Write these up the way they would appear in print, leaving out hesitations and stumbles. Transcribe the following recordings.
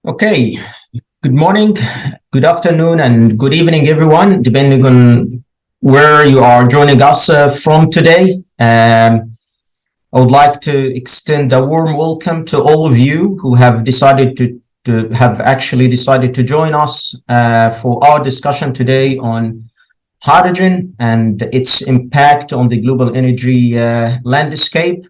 Okay, good morning, good afternoon, and good evening, everyone, depending on where you are joining us from today. I would like to extend a warm welcome to all of you who have decided to join us for our discussion today on hydrogen and its impact on the global energy landscape.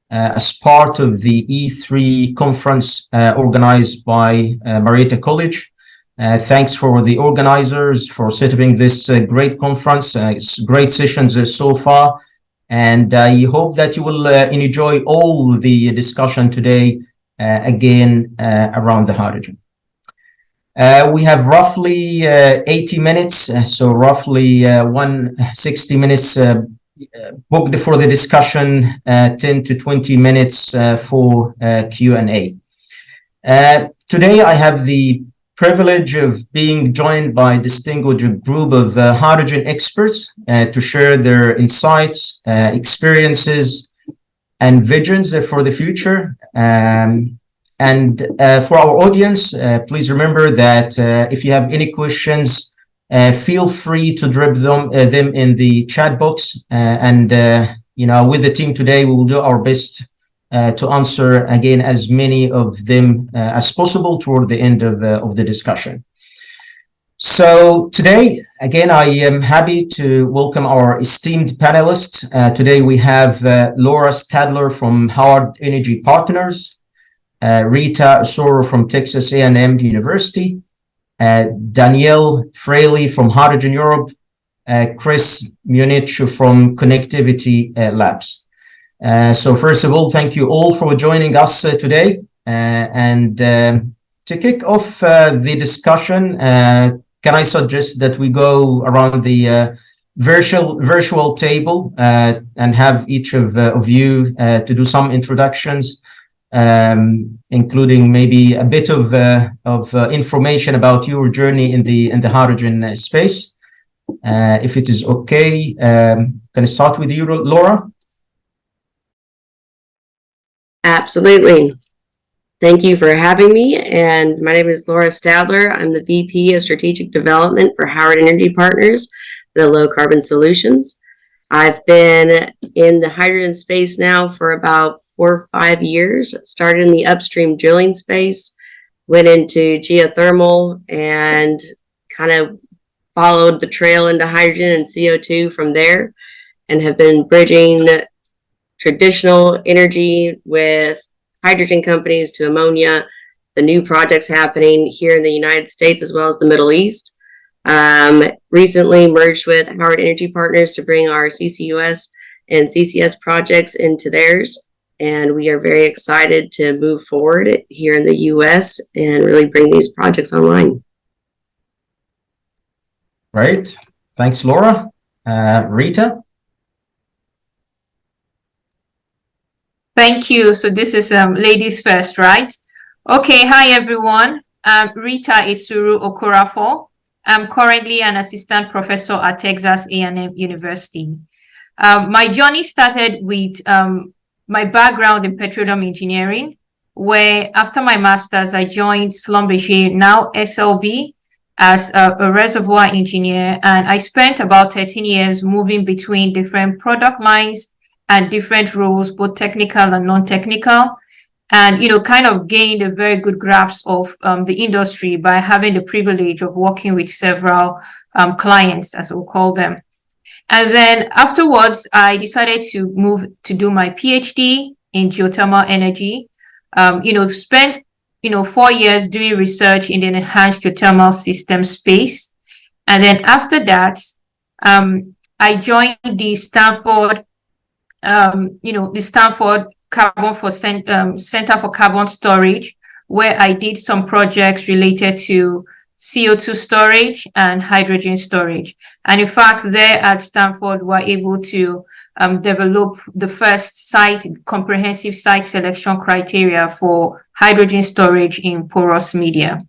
As part of the E3 conference organized by Rita College. Thanks for the organizers for setting this great conference. It's great sessions so far. And I hope that you will enjoy all the discussion today again around the hydrogen. We have roughly 80 minutes, so roughly 160 minutes booked for the discussion, 10 to 20 minutes for Q&A. Today, I have the privilege of being joined by a distinguished group of hydrogen experts to share their insights, experiences, and visions for the future. And for our audience, please remember that if you have any questions, feel free to drop them in the chat box, and with the team today, we will do our best to answer again as many of them as possible toward the end of the discussion. So today, again, I am happy to welcome our esteemed panelists. Today we have Laura Stadler from Howard Energy Partners, Rita Esuru from Texas A&M University, Danielle Fraile from Hydrogen Europe, Chris Muench from Connectivity Labs. So first of all, thank you all for joining us today. And to kick off the discussion, can I suggest that we go around the virtual table and have each of you to do some introductions, including maybe a bit of information about your journey in the hydrogen space. If it is okay, can I start with you, Laura? Absolutely. Thank you for having me. And my name is Laura Stadler. I'm the VP of Strategic Development for Howard Energy Partners, the Low Carbon Solutions. I've been in the hydrogen space now for about 4 or 5 years. Started in the upstream drilling space, went into geothermal, and kind of followed the trail into hydrogen and CO2 from there, and have been bridging traditional energy with hydrogen companies to ammonia, the new projects happening here in the United States as well as the Middle East. Recently merged with Howard Energy Partners to bring our CCUS and CCS projects into theirs. And we are very excited to move forward here in the U.S. and really bring these projects online. Right. Thanks, Laura. Rita? Thank you. So this is ladies first, right? Okay. Hi, everyone. I'm Rita Esuru Okoroafor. I'm currently an assistant professor at Texas A&M University. My journey started with my background in petroleum engineering, where after my master's, I joined Schlumberger, now SLB, as a reservoir engineer. And I spent about 13 years moving between different product lines and different roles, both technical and non-technical, and, kind of gained a very good grasp of the industry by having the privilege of working with several clients, as we'll call them. And then afterwards, I decided to move to do my PhD in geothermal energy. Spent 4 years doing research in the enhanced geothermal system space. And then after that, I joined the Stanford, Center for Carbon Storage, where I did some projects related to CO2 storage and hydrogen storage. And in fact, there at Stanford, we're able to develop the first comprehensive site selection criteria for hydrogen storage in porous media.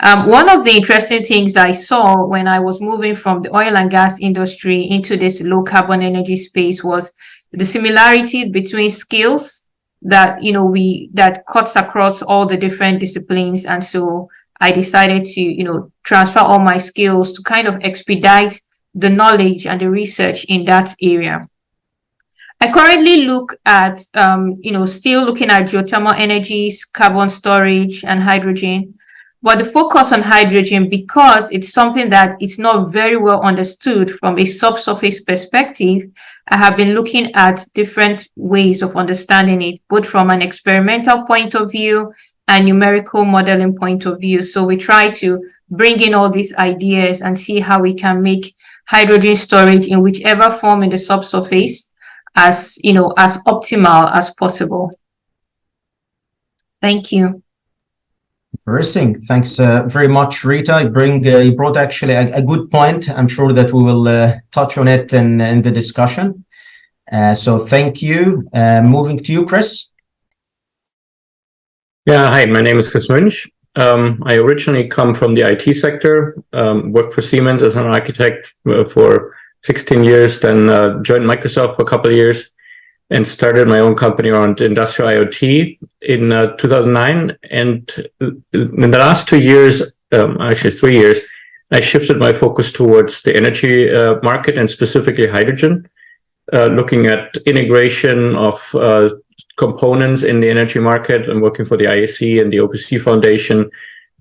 One of the interesting things I saw when I was moving from the oil and gas industry into this low carbon energy space was the similarities between skills that, that cuts across all the different disciplines. And so I decided to, transfer all my skills to kind of expedite the knowledge and the research in that area. I currently look at, still looking at geothermal energies, carbon storage, and hydrogen. But the focus on hydrogen, because it's something that is not very well understood from a subsurface perspective, I have been looking at different ways of understanding it, both from an experimental point of view and numerical modeling point of view. So we try to bring in all these ideas and see how we can make hydrogen storage in whichever form in the subsurface as optimal as possible. Thank you. Interesting. Thanks very much, Rita. You brought actually a good point. I'm sure that we will touch on it in the discussion. So thank you. Moving to you, Chris. Yeah, hi, my name is Chris Muench. I originally come from the IT sector, worked for Siemens as an architect for 16 years, then joined Microsoft for a couple of years and started my own company around industrial IoT in 2009. And in the last 2 years, actually 3 years, I shifted my focus towards the energy market and specifically hydrogen, looking at integration of components in the energy market. I'm working for the IAC and the OPC Foundation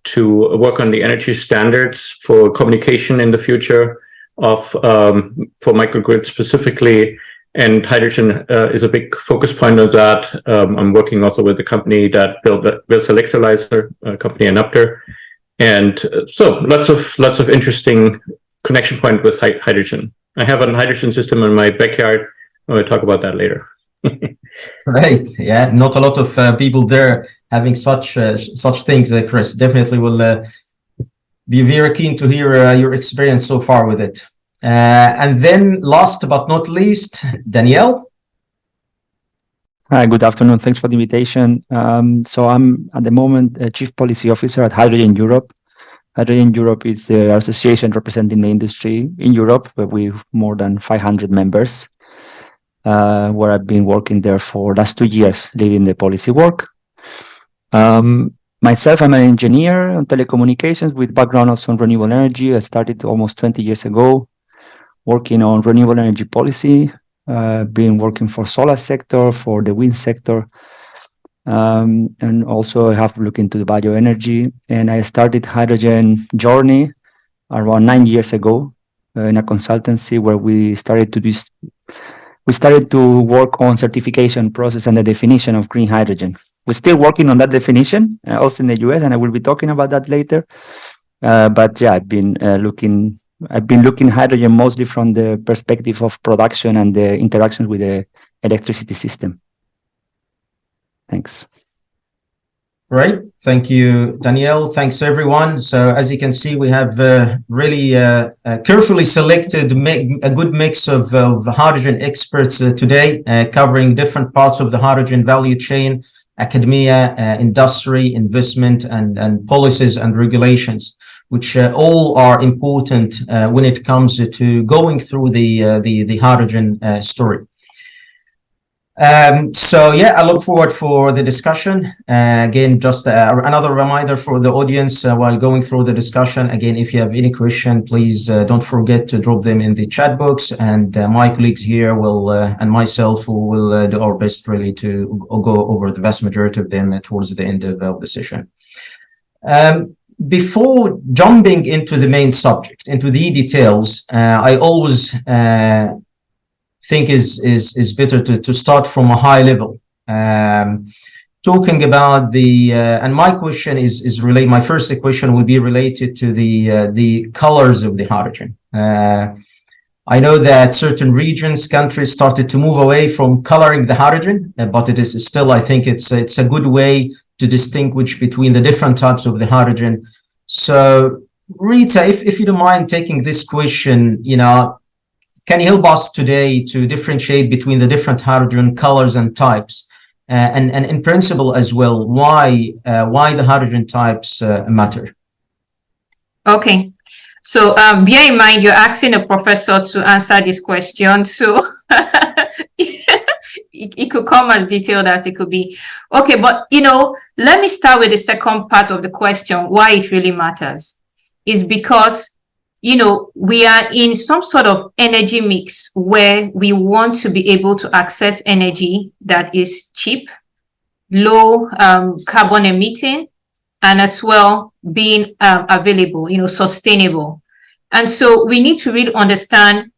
to work on the energy standards for communication in the future for microgrids specifically. And hydrogen is a big focus point of that. I'm working also with a company that builds electrolyzer, a company in Upter. And so lots of interesting connection point with hydrogen. I have a hydrogen system in my backyard. I'll talk about that later. Right. Yeah. Not a lot of people there having such things, Chris. Definitely will be very keen to hear your experience so far with it. And then last but not least, Danielle. Hi, good afternoon. Thanks for the invitation. So I'm at the moment a Chief Policy Officer at Hydrogen Europe. Hydrogen Europe is the association representing the industry in Europe, with more than 500 members, where I've been working there for the last 2 years, leading the policy work. Myself, I'm an engineer on telecommunications with background also on renewable energy. I started almost 20 years ago, working on renewable energy policy, been working for solar sector, for the wind sector, and also I have looked into the bioenergy. And I started hydrogen journey around 9 years ago in a consultancy where we started to work on certification process and the definition of green hydrogen. We're still working on that definition, also in the US, and I will be talking about that later. But yeah, I've been looking hydrogen mostly from the perspective of production and the interactions with the electricity system. Thanks. Right. Thank you, Danielle. Thanks, everyone. So as you can see, we have really carefully selected a good mix of hydrogen experts today, covering different parts of the hydrogen value chain, academia, industry, investment, and policies and regulations, which all are important when it comes to going through the hydrogen story. So yeah, I look forward for the discussion. Again, just another reminder for the audience while going through the discussion. Again, if you have any question, please don't forget to drop them in the chat box, and my colleagues here will and myself will do our best really to go over the vast majority of them towards the end of the session. Before jumping into the main subject, into the details, I always think is better to start from a high level, talking about and my question is related. My first question will be related to the colors of the hydrogen. I know that certain regions, countries started to move away from coloring the hydrogen, but it is still, I think it's a good way to distinguish between the different types of the hydrogen. So Rita, if you don't mind taking this question, can you help us today to differentiate between the different hydrogen colors and types, and in principle as well, why the hydrogen types matter? Okay, so bear in mind you're asking a professor to answer this question, so it could come as detailed as it could be. Okay, but let me start with the second part of the question, why it really matters. Is because we are in some sort of energy mix where we want to be able to access energy that is cheap, low carbon emitting, and as well being available, sustainable. And so we need to really understand,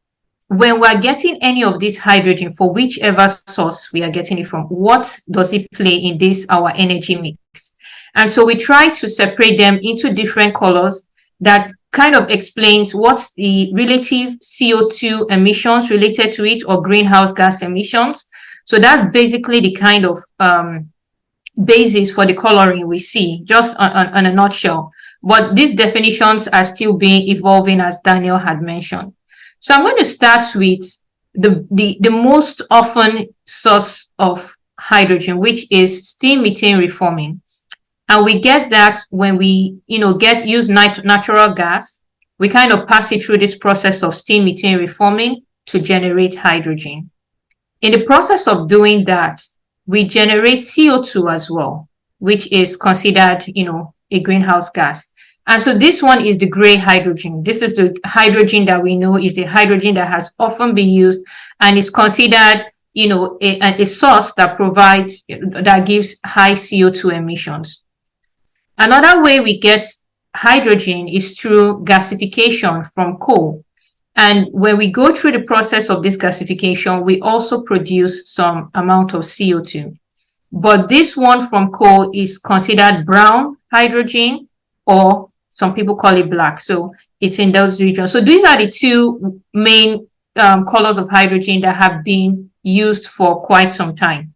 when we're getting any of this hydrogen, for whichever source we are getting it from, what does it play in this, our energy mix? And so we try to separate them into different colors that kind of explains what's the relative CO2 emissions related to it, or greenhouse gas emissions. So that's basically the kind of basis for the coloring we see, just on a nutshell. But these definitions are still being evolving, as Daniel had mentioned. So I'm going to start with the most often source of hydrogen, which is steam methane reforming. And we get that when we, use natural gas, we kind of pass it through this process of steam methane reforming to generate hydrogen. In the process of doing that, we generate CO2 as well, which is considered, a greenhouse gas. And so this one is the gray hydrogen. This is the hydrogen that we know is the hydrogen that has often been used and is considered, a source that gives high CO2 emissions. Another way we get hydrogen is through gasification from coal. And when we go through the process of this gasification, we also produce some amount of CO2. But this one from coal is considered brown hydrogen, or some people call it black. So it's in those regions. So these are the two main colors of hydrogen that have been used for quite some time.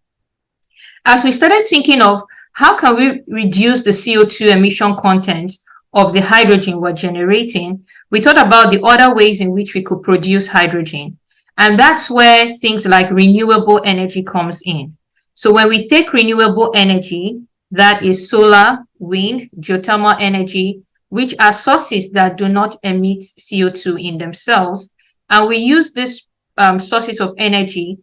As we started thinking of how can we reduce the CO2 emission content of the hydrogen we're generating, we thought about the other ways in which we could produce hydrogen. And that's where things like renewable energy comes in. So when we take renewable energy, that is solar, wind, geothermal energy, which are sources that do not emit CO2 in themselves, and we use these sources of energy,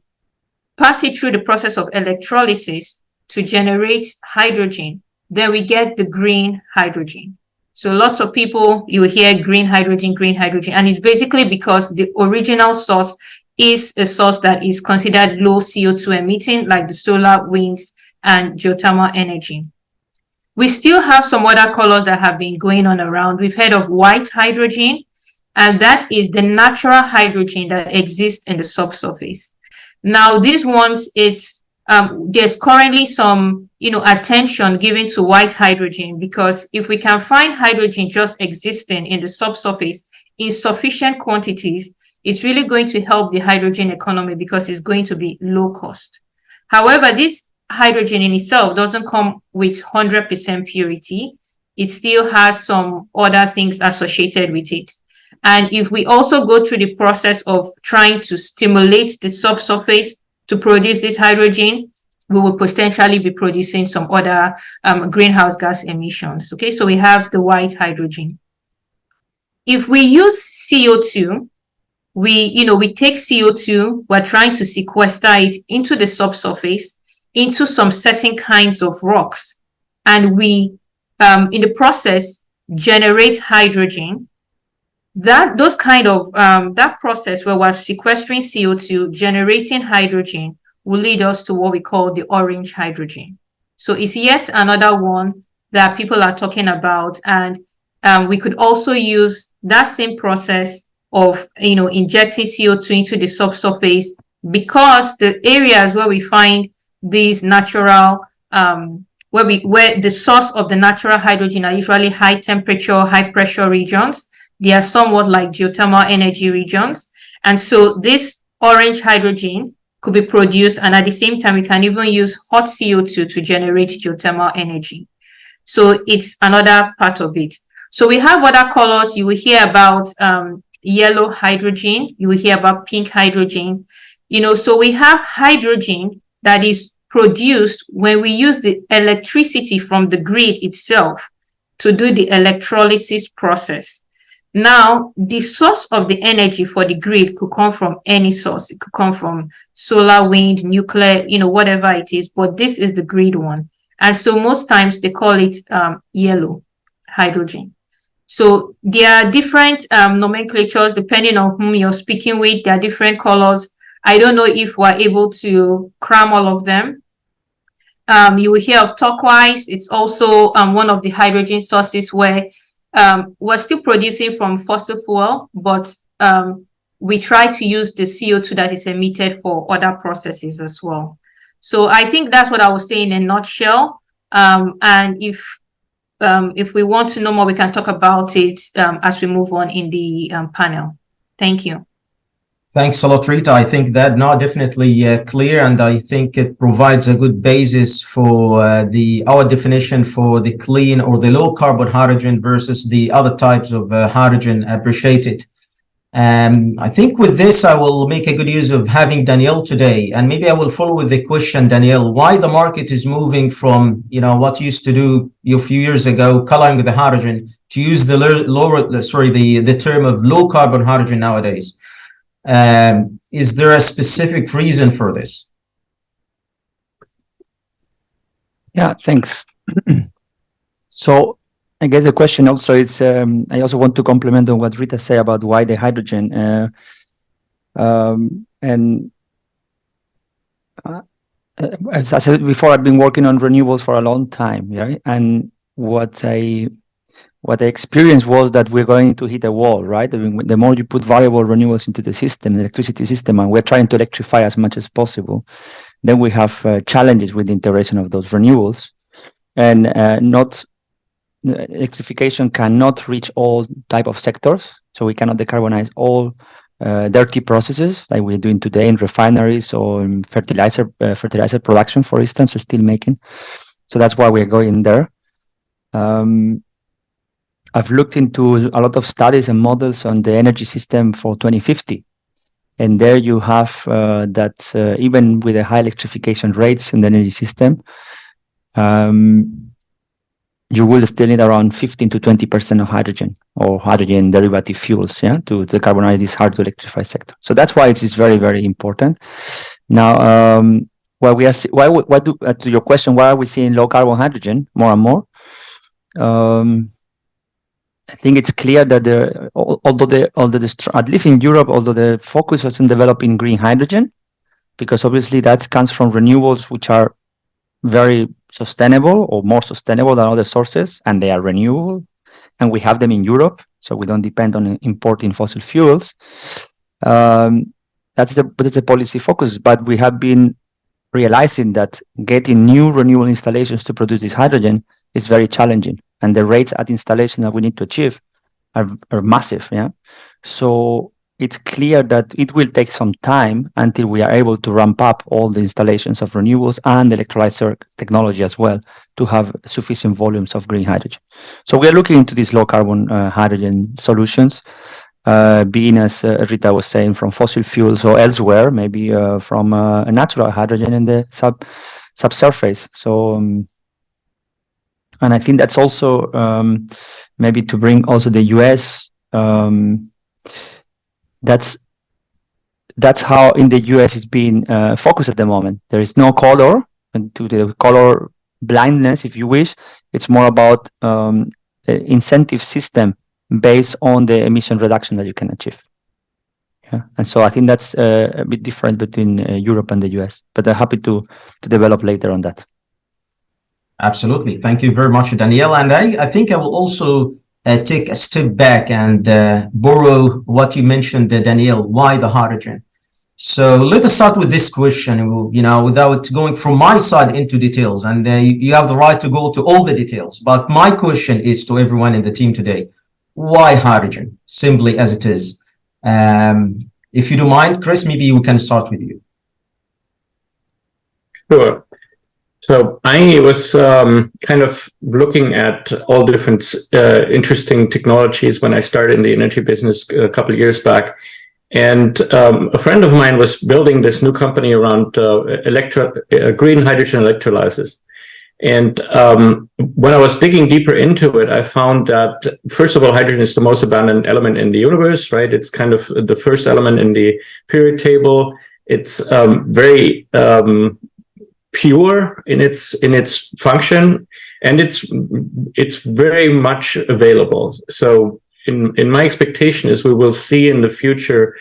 pass it through the process of electrolysis to generate hydrogen, then we get the green hydrogen. So lots of people, you hear green hydrogen, and it's basically because the original source is a source that is considered low CO2 emitting, like the solar, winds, and geothermal energy. We still have some other colors that have been going on around. We've heard of white hydrogen, and that is the natural hydrogen that exists in the subsurface. Now, these ones, there's currently some, attention given to white hydrogen, because if we can find hydrogen just existing in the subsurface in sufficient quantities, it's really going to help the hydrogen economy because it's going to be low cost. However, this hydrogen in itself doesn't come with 100% purity. It still has some other things associated with it. And if we also go through the process of trying to stimulate the subsurface to produce this hydrogen, we will potentially be producing some other greenhouse gas emissions. Okay, so we have the white hydrogen. If we use CO2, we take CO2, we're trying to sequester it into the subsurface, into some certain kinds of rocks, and we, in the process, generate hydrogen. That process where we're sequestering CO2, generating hydrogen, will lead us to what we call the orange hydrogen. So it's yet another one that people are talking about, and we could also use that same process of injecting CO2 into the subsurface, because the areas where we find these natural where the source of the natural hydrogen are usually high temperature, high pressure regions. They are somewhat like geothermal energy regions. And so this orange hydrogen could be produced, and at the same time, we can even use hot CO2 to generate geothermal energy. So it's another part of it. So we have other colors. You will hear about yellow hydrogen. You will hear about pink hydrogen. So we have hydrogen that is produced when we use the electricity from the grid itself to do the electrolysis process. Now, the source of the energy for the grid could come from any source. It could come from solar, wind, nuclear, whatever it is, but this is the grid one. And so most times they call it yellow hydrogen. So there are different nomenclatures depending on whom you're speaking with. There are different colors. I don't know if we're able to cram all of them. You will hear of turquoise. It's also one of the hydrogen sources where we're still producing from fossil fuel, but we try to use the CO2 that is emitted for other processes as well. So I think that's what I was saying in a nutshell. And if we want to know more, we can talk about it as we move on in the panel. Thank you. Thanks a lot, Rita. I think that now definitely clear, and I think it provides a good basis for our definition for the clean or the low carbon hydrogen versus the other types of hydrogen. Appreciate it. I think with this, I will make a good use of having Danielle today, and maybe I will follow with the question, Danielle, why the market is moving from what used to do a few years ago, coloring with the hydrogen, to use the term of low carbon hydrogen nowadays. Is there a specific reason for this? Yeah, thanks. So I guess the question also is, I also want to complement on what Rita said about why the hydrogen. And as I said before, I've been working on renewables for a long time, right? And what I experienced was that we're going to hit a wall, right? The more you put variable renewables into the system, the electricity system, and we're trying to electrify as much as possible, then we have challenges with the integration of those renewables. And electrification cannot reach all type of sectors, so we cannot decarbonize all dirty processes like we're doing today in refineries or in fertilizer production, for instance, or steel making. So that's why we're going there. I've looked into a lot of studies and models on the energy system for 2050. And there you have that even with the high electrification rates in the energy system, you will still need around 15 to 20% of hydrogen or hydrogen derivative fuels, to decarbonize this hard to electrify sector. So that's why it is very, very important. Now, to your question, why are we seeing low carbon hydrogen more and more? I think it's clear that at least in Europe, although the focus was on developing green hydrogen, because obviously that comes from renewables which are very sustainable or more sustainable than other sources, and they are renewable, and we have them in Europe, so we don't depend on importing fossil fuels. That's the policy focus, but we have been realizing that getting new renewable installations to produce this hydrogen is very challenging, and the rates at installation that we need to achieve are massive. So it's clear that it will take some time until we are able to ramp up all the installations of renewables and electrolyzer technology as well to have sufficient volumes of green hydrogen. So we are looking into these low carbon hydrogen solutions, being, as Rita was saying, from fossil fuels or elsewhere, maybe from a natural hydrogen in the subsurface. So, and I think that's also maybe to bring also the US. That's how in the US it's being focused at the moment. There is no color, and to the color blindness, if you wish. It's more about incentive system based on the emission reduction that you can achieve. And so I think that's a bit different between Europe and the US, but I'm happy to develop later on that. Absolutely. Thank you very much, Danielle. And I think I will also take a step back and borrow what you mentioned, Danielle, why the hydrogen? So let us start with this question, without going from my side into details, and you have the right to go to all the details. But my question is to everyone in the team today, why hydrogen? Simply as it is. If you don't mind, Chris, maybe we can start with you. Sure. So I was kind of looking at all different interesting technologies when I started in the energy business a couple of years back. And a friend of mine was building this new company around green hydrogen electrolyzers. And when I was digging deeper into it, I found that, first of all, hydrogen is the most abundant element in the universe, right? It's kind of the first element in the periodic table. It's very pure in its function, and it's very much available. So in my expectation is we will see in the future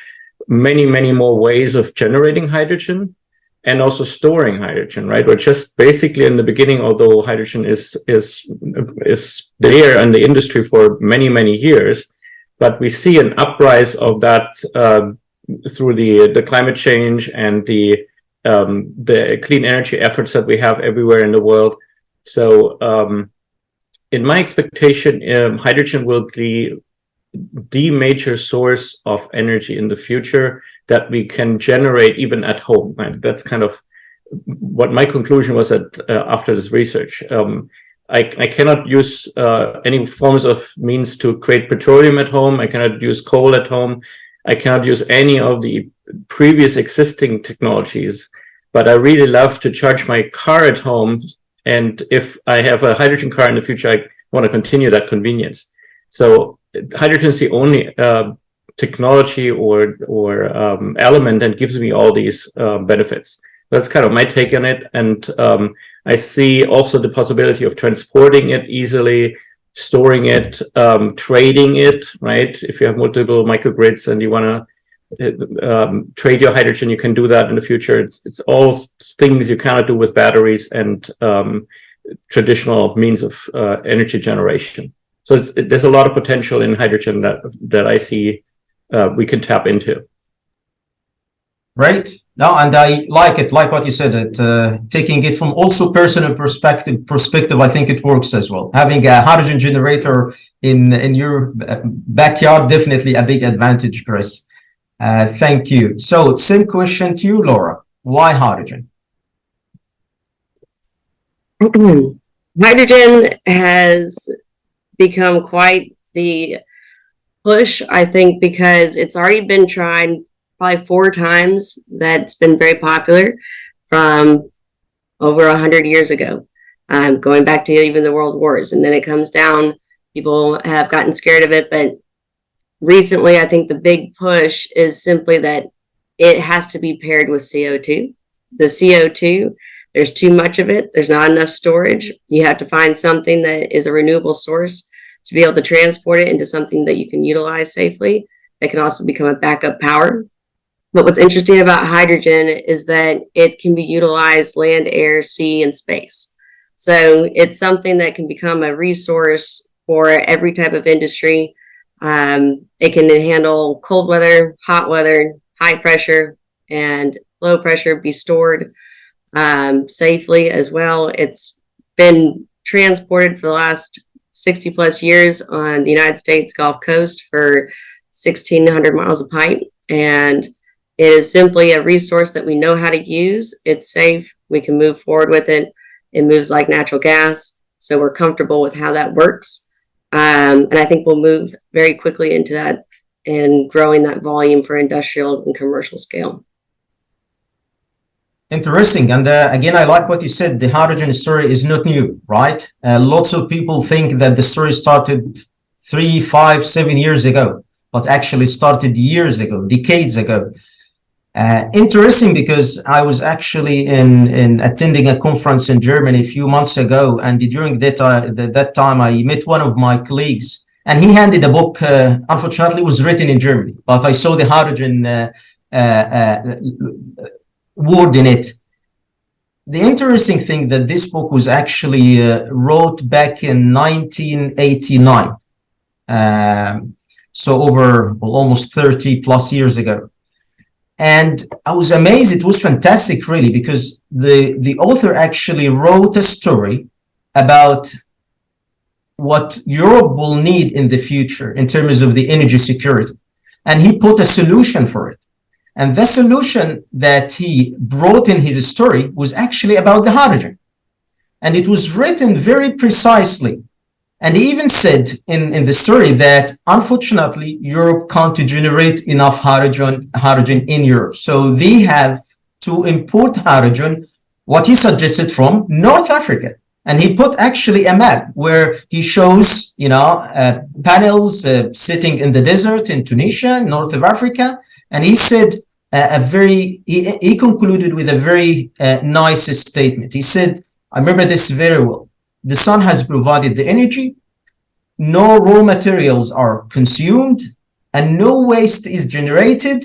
many more ways of generating hydrogen and also storing hydrogen, right? We're just basically in the beginning, although hydrogen is there in the industry for many years, but we see an uprise of that through the climate change and the clean energy efforts that we have everywhere in the world. So in my expectation, hydrogen will be the major source of energy in the future that we can generate even at home. And that's kind of what my conclusion was after this research. I cannot use any forms of means to create petroleum at home. I cannot use coal at home. I cannot use any of the previous existing technologies, but I really love to charge my car at home. And if I have a hydrogen car in the future, I want to continue that convenience. So hydrogen is the only technology or element that gives me all these benefits. That's kind of my take on it. And I see also the possibility of transporting it easily, storing it, trading it, right? If you have multiple microgrids and you want to trade your hydrogen, you can do that in the future. It's all things you cannot do with batteries and traditional means of energy generation. So there's a lot of potential in hydrogen that I see we can tap into. Right. No, and I like it, like what you said, that taking it from also personal perspective, I think it works as well. Having a hydrogen generator in your backyard, definitely a big advantage, Chris. Thank you. So same question to you, Laura. Why hydrogen? Hydrogen has become quite the push, I think, because it's already been tried probably 4 times. That's been very popular from over 100 years ago, going back to even the world wars. And then it comes down, people have gotten scared of it. But recently, I think the big push is simply that it has to be paired with CO2. The CO2, there's too much of it. There's not enough storage. You have to find something that is a renewable source to be able to transport it into something that you can utilize safely. That can also become a backup power. But what's interesting about hydrogen is that it can be utilized land, air, sea, and space. So it's something that can become a resource for every type of industry. It can handle cold weather, hot weather, high pressure, and low pressure, be stored safely as well. It's been transported for the last 60 plus years on the United States Gulf Coast for 1,600 miles of pipe. And it is simply a resource that we know how to use. It's safe. We can move forward with it. It moves like natural gas. So we're comfortable with how that works. And I think we'll move very quickly into that and growing that volume for industrial and commercial scale. Interesting. And again, I like what you said. The hydrogen story is not new, right? Lots of people think that the story started 3, 5, 7 years ago, but actually started years ago, decades ago. Interesting, because I was actually in attending a conference in Germany a few months ago, and during that time I met one of my colleagues, and he handed a book. Unfortunately, it was written in Germany, but I saw the hydrogen word in it. The interesting thing that this book was actually wrote back in 1989, so over almost 30 plus years ago. And I was amazed. It was fantastic, really, because the author actually wrote a story about what Europe will need in the future in terms of the energy security. And he put a solution for it. And the solution that he brought in his story was actually about the hydrogen. And it was written very precisely. And he even said in the story that, unfortunately, Europe can't generate enough hydrogen in Europe. So they have to import hydrogen, what he suggested, from North Africa. And he put actually a map where he shows, panels sitting in the desert in Tunisia, north of Africa. And he said he concluded with a very nice statement. He said, I remember this very well. The sun has provided the energy, no raw materials are consumed, and no waste is generated.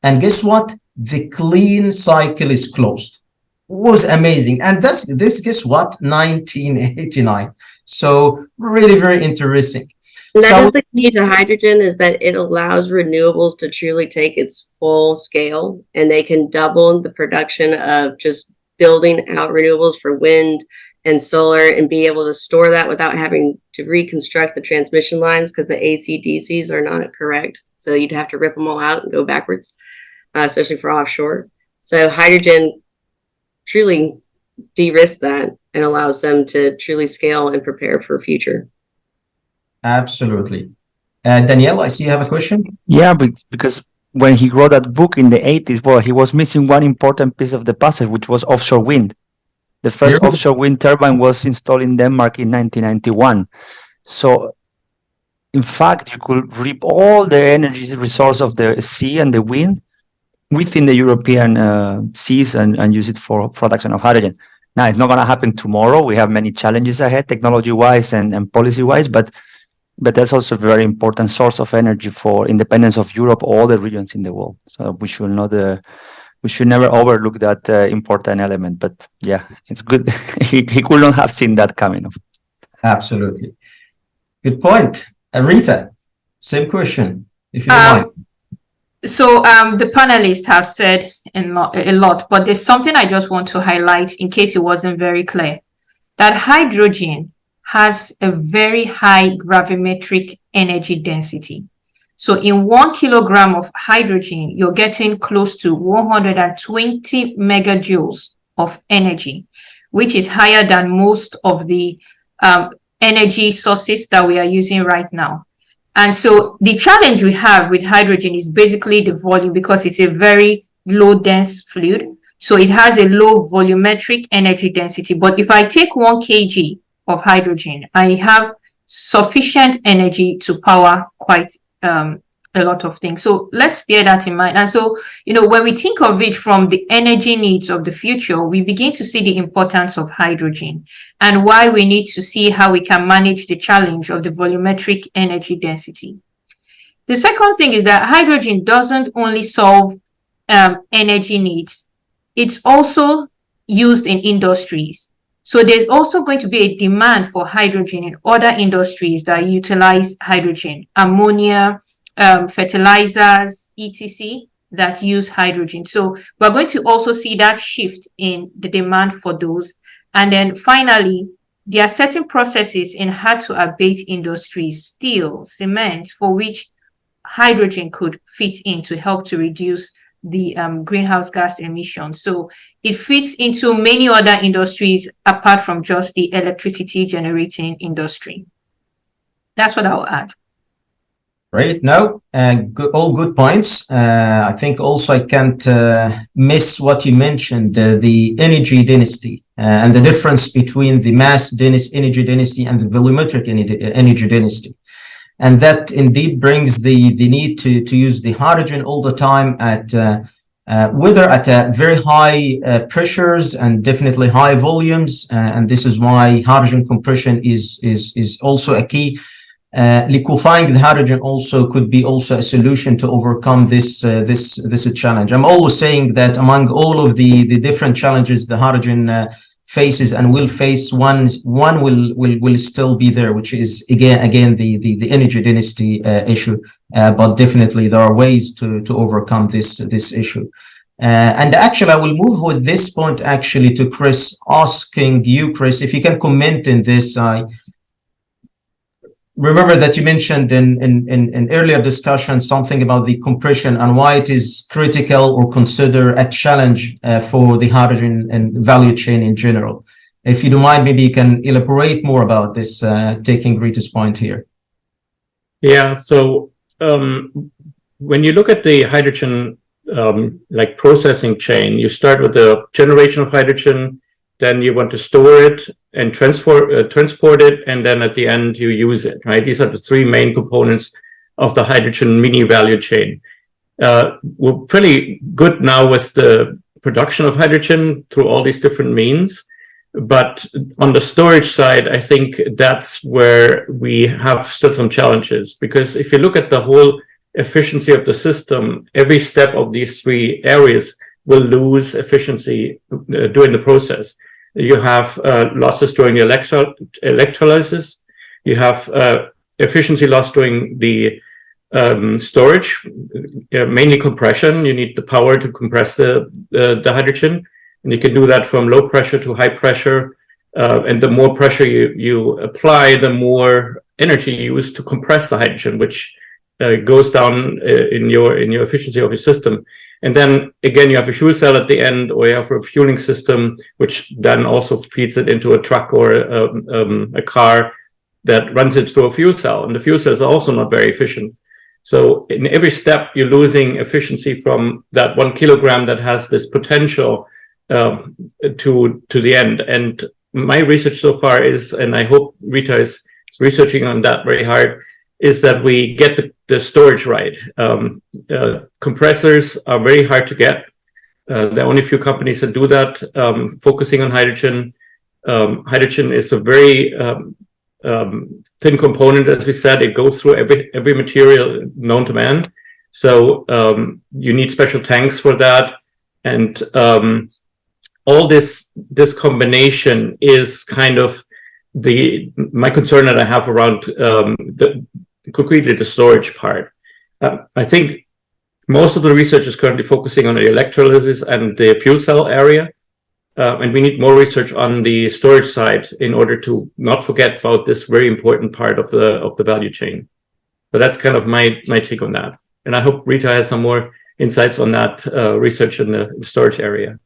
And guess what? The clean cycle is closed. Was amazing. And this guess what? 1989. So really very interesting. And that is the key to hydrogen, is that it allows renewables to truly take its full scale, and they can double the production of just building out renewables for wind and solar, and be able to store that without having to reconstruct the transmission lines, because the AC/DCs are not correct. So you'd have to rip them all out and go backwards, especially for offshore. So hydrogen truly de-risk that and allows them to truly scale and prepare for future. Absolutely. Danielle, I see you have a question. Yeah, because when he wrote that book in the 80s, well, he was missing one important piece of the puzzle, which was offshore wind. The first offshore wind turbine was installed in Denmark in 1991. So, in fact, you could reap all the energy resource of the sea and the wind within the European seas and use it for production of hydrogen. Now, it's not going to happen tomorrow. We have many challenges ahead, technology-wise and policy-wise, but that's also a very important source of energy for independence of Europe, all the regions in the world. So we should not, we should never overlook that important element. But yeah, it's good. he could not have seen that coming. Absolutely. Good point. Rita, same question, if you don't mind. So the panelists have said a lot, but there's something I just want to highlight in case it wasn't very clear, that hydrogen has a very high gravimetric energy density. So in 1 kilogram of hydrogen, you're getting close to 120 megajoules of energy, which is higher than most of the energy sources that we are using right now. And so the challenge we have with hydrogen is basically the volume, because it's a very low dense fluid. So it has a low volumetric energy density. But if I take 1 kg of hydrogen, I have sufficient energy to power quite a lot of things. So let's bear that in mind. And so, when we think of it from the energy needs of the future, we begin to see the importance of hydrogen and why we need to see how we can manage the challenge of the volumetric energy density. The second thing is that hydrogen doesn't only solve energy needs, it's also used in industries. So there's also going to be a demand for hydrogen in other industries that utilize hydrogen, ammonia, fertilizers, etc., that use hydrogen. So we're going to also see that shift in the demand for those. And then finally, there are certain processes in hard to abate industries, steel, cement, for which hydrogen could fit in to help to reduce the greenhouse gas emissions. So it fits into many other industries apart from just the electricity generating industry. That's what I'll add. Great. No, all good points. I think also I can't miss what you mentioned, the energy density and the difference between the mass energy density and the volumetric energy density. And that indeed brings the need to use the hydrogen all the time at whether at very high pressures and definitely high volumes. And this is why hydrogen compression is also a key. Liquefying the hydrogen also could be also a solution to overcome this challenge. I'm always saying that among all of the different challenges the hydrogen faces and will face, one will still be there, which is again the energy density issue. But definitely there are ways to overcome this issue. And actually, I will move with this point actually to Chris, asking you, Chris, if you can comment in this. Remember that you mentioned in earlier discussion something about the compression and why it is critical or considered a challenge for the hydrogen and value chain in general. If you don't mind, maybe you can elaborate more about this, taking Rita's point here. Yeah, so when you look at the hydrogen like processing chain, you start with the generation of hydrogen, then you want to store it and transport it, and then at the end you use it, right? These are the three main components of the hydrogen mini value chain. We're pretty good now with the production of hydrogen through all these different means. But on the storage side, I think that's where we have still some challenges, because if you look at the whole efficiency of the system, every step of these three areas will lose efficiency during the process. You have losses during the electrolysis. You have efficiency loss during the storage, mainly compression. You need the power to compress the hydrogen. And you can do that from low pressure to high pressure. And the more pressure you apply, the more energy you use to compress the hydrogen, which goes down in your efficiency of your system. And then again, you have a fuel cell at the end, or you have a fueling system, which then also feeds it into a truck or a car that runs it through a fuel cell. And the fuel cells are also not very efficient. So in every step, you're losing efficiency from that 1 kilogram that has this potential to the end. And my research so far is, and I hope Rita is researching on that very hard, is that we get the storage right. Compressors are very hard to get. There are only a few companies that do that, focusing on hydrogen. Hydrogen is a very thin component, as we said. It goes through every material known to man. So you need special tanks for that. And all this combination is kind of my concern that I have around concretely the storage part. I think most of the research is currently focusing on the electrolysis and the fuel cell area, and we need more research on the storage side in order to not forget about this very important part of the value chain. But that's kind of my take on that, and I hope Rita has some more insights on that research in the storage area.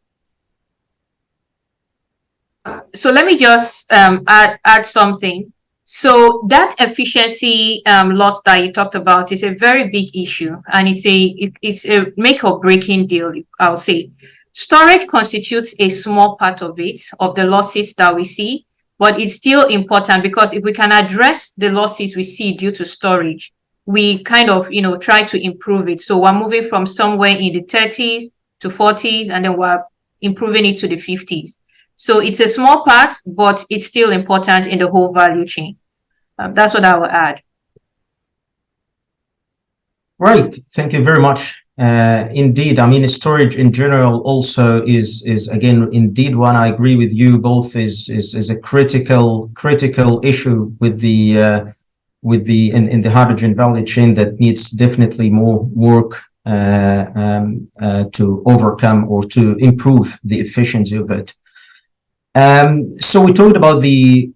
So let me just add something. So that efficiency loss that you talked about is a very big issue, and it's a make or breaking deal, I'll say. Storage constitutes a small part of it, of the losses that we see, but it's still important, because if we can address the losses we see due to storage, we kind of, try to improve it. So we're moving from somewhere in the 30s to 40s, and then we're improving it to the 50s. So it's a small part, but it's still important in the whole value chain. That's what I will add. Right. Thank you very much. Indeed, I mean, storage in general also is again, indeed, one I agree with you both is a critical issue with in the hydrogen value chain that needs definitely more work to overcome or to improve the efficiency of it. So we talked about the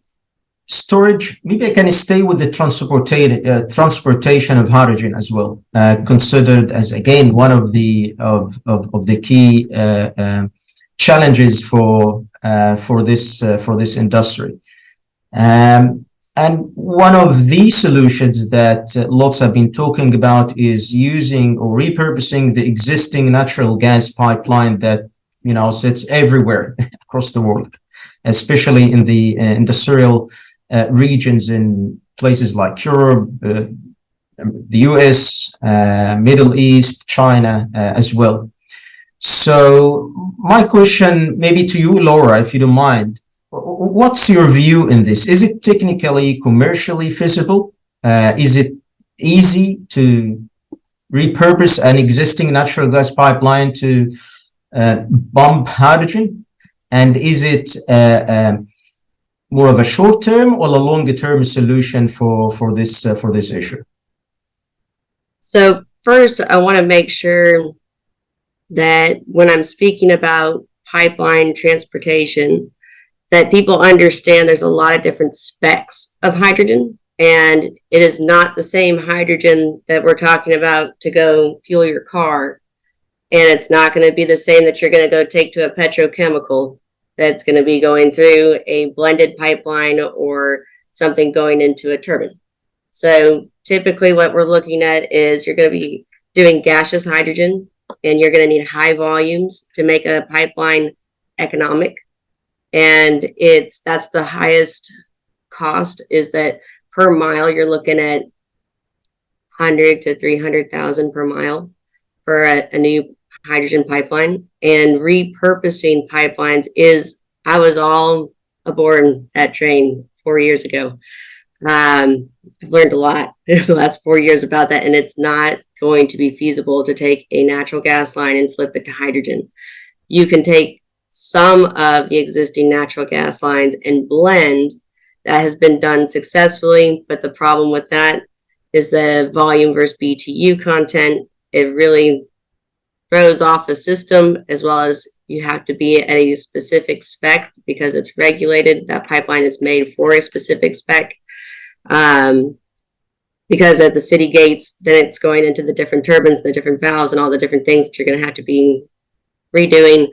storage. Maybe I can stay with the transportation of hydrogen as well, considered as again one of the key challenges for this industry. And one of the solutions that lots have been talking about is using or repurposing the existing natural gas pipeline that sits everywhere across the world, especially in the industrial regions in places like Europe, the US, Middle East, China as well. So my question maybe to you, Laura, if you don't mind, what's your view in this? Is it technically, commercially feasible? Is it easy to repurpose an existing natural gas pipeline to pump hydrogen? And is it more of a short-term or a longer-term solution for this issue? So first, I want to make sure that when I'm speaking about pipeline transportation, that people understand there's a lot of different specs of hydrogen, and it is not the same hydrogen that we're talking about to go fuel your car. And it's not going to be the same that you're going to go take to a petrochemical that's going to be going through a blended pipeline or something going into a turbine. So typically what we're looking at is you're going to be doing gaseous hydrogen, and you're going to need high volumes to make a pipeline economic. And that's the highest cost, is that per mile, you're looking at 100 to 300,000 per mile for a new hydrogen pipeline. And repurposing pipelines I was all aboard that train 4 years ago. I've learned a lot in the last 4 years about that, and it's not going to be feasible to take a natural gas line and flip it to hydrogen. You can take some of the existing natural gas lines and blend. That has been done successfully, but the problem with that is the volume versus BTU content. It really throws off the system, as well as you have to be at a specific spec because it's regulated. That pipeline is made for a specific spec. Because at the city gates, then it's going into the different turbines, the different valves, and all the different things that you're going to have to be redoing,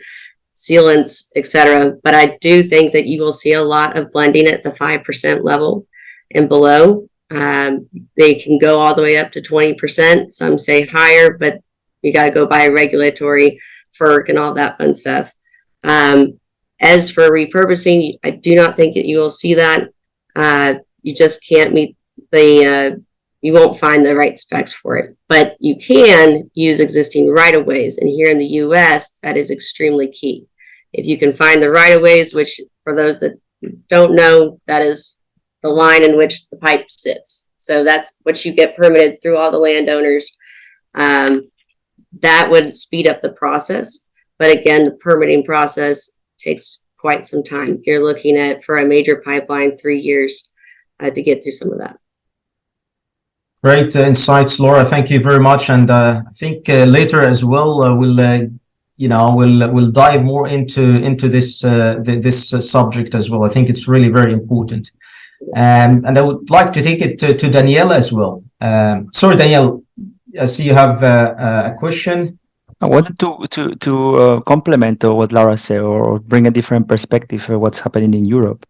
sealants, etc. But I do think that you will see a lot of blending at the 5% level and below. They can go all the way up to 20%. Some say higher, but you got to go by regulatory FERC and all that fun stuff. As for repurposing, I do not think that you will see that. You just can't meet you won't find the right specs for it, but you can use existing right-of-ways. And here in the US, that is extremely key. If you can find the right-of-ways, which for those that don't know, that is the line in which the pipe sits. So that's what you get permitted through all the landowners. That would speed up the process. But again, the permitting process takes quite some time. You're looking at, for a major pipeline, 3 years to get through some of that. Great insights, Laura. Thank you very much. And I think later as well, we'll dive more into this subject as well. I think it's really very important. And I would like to take it to Danielle as well. Sorry, Danielle, I see you have a question. I wanted to complement what Laura said, or bring a different perspective of what's happening in Europe.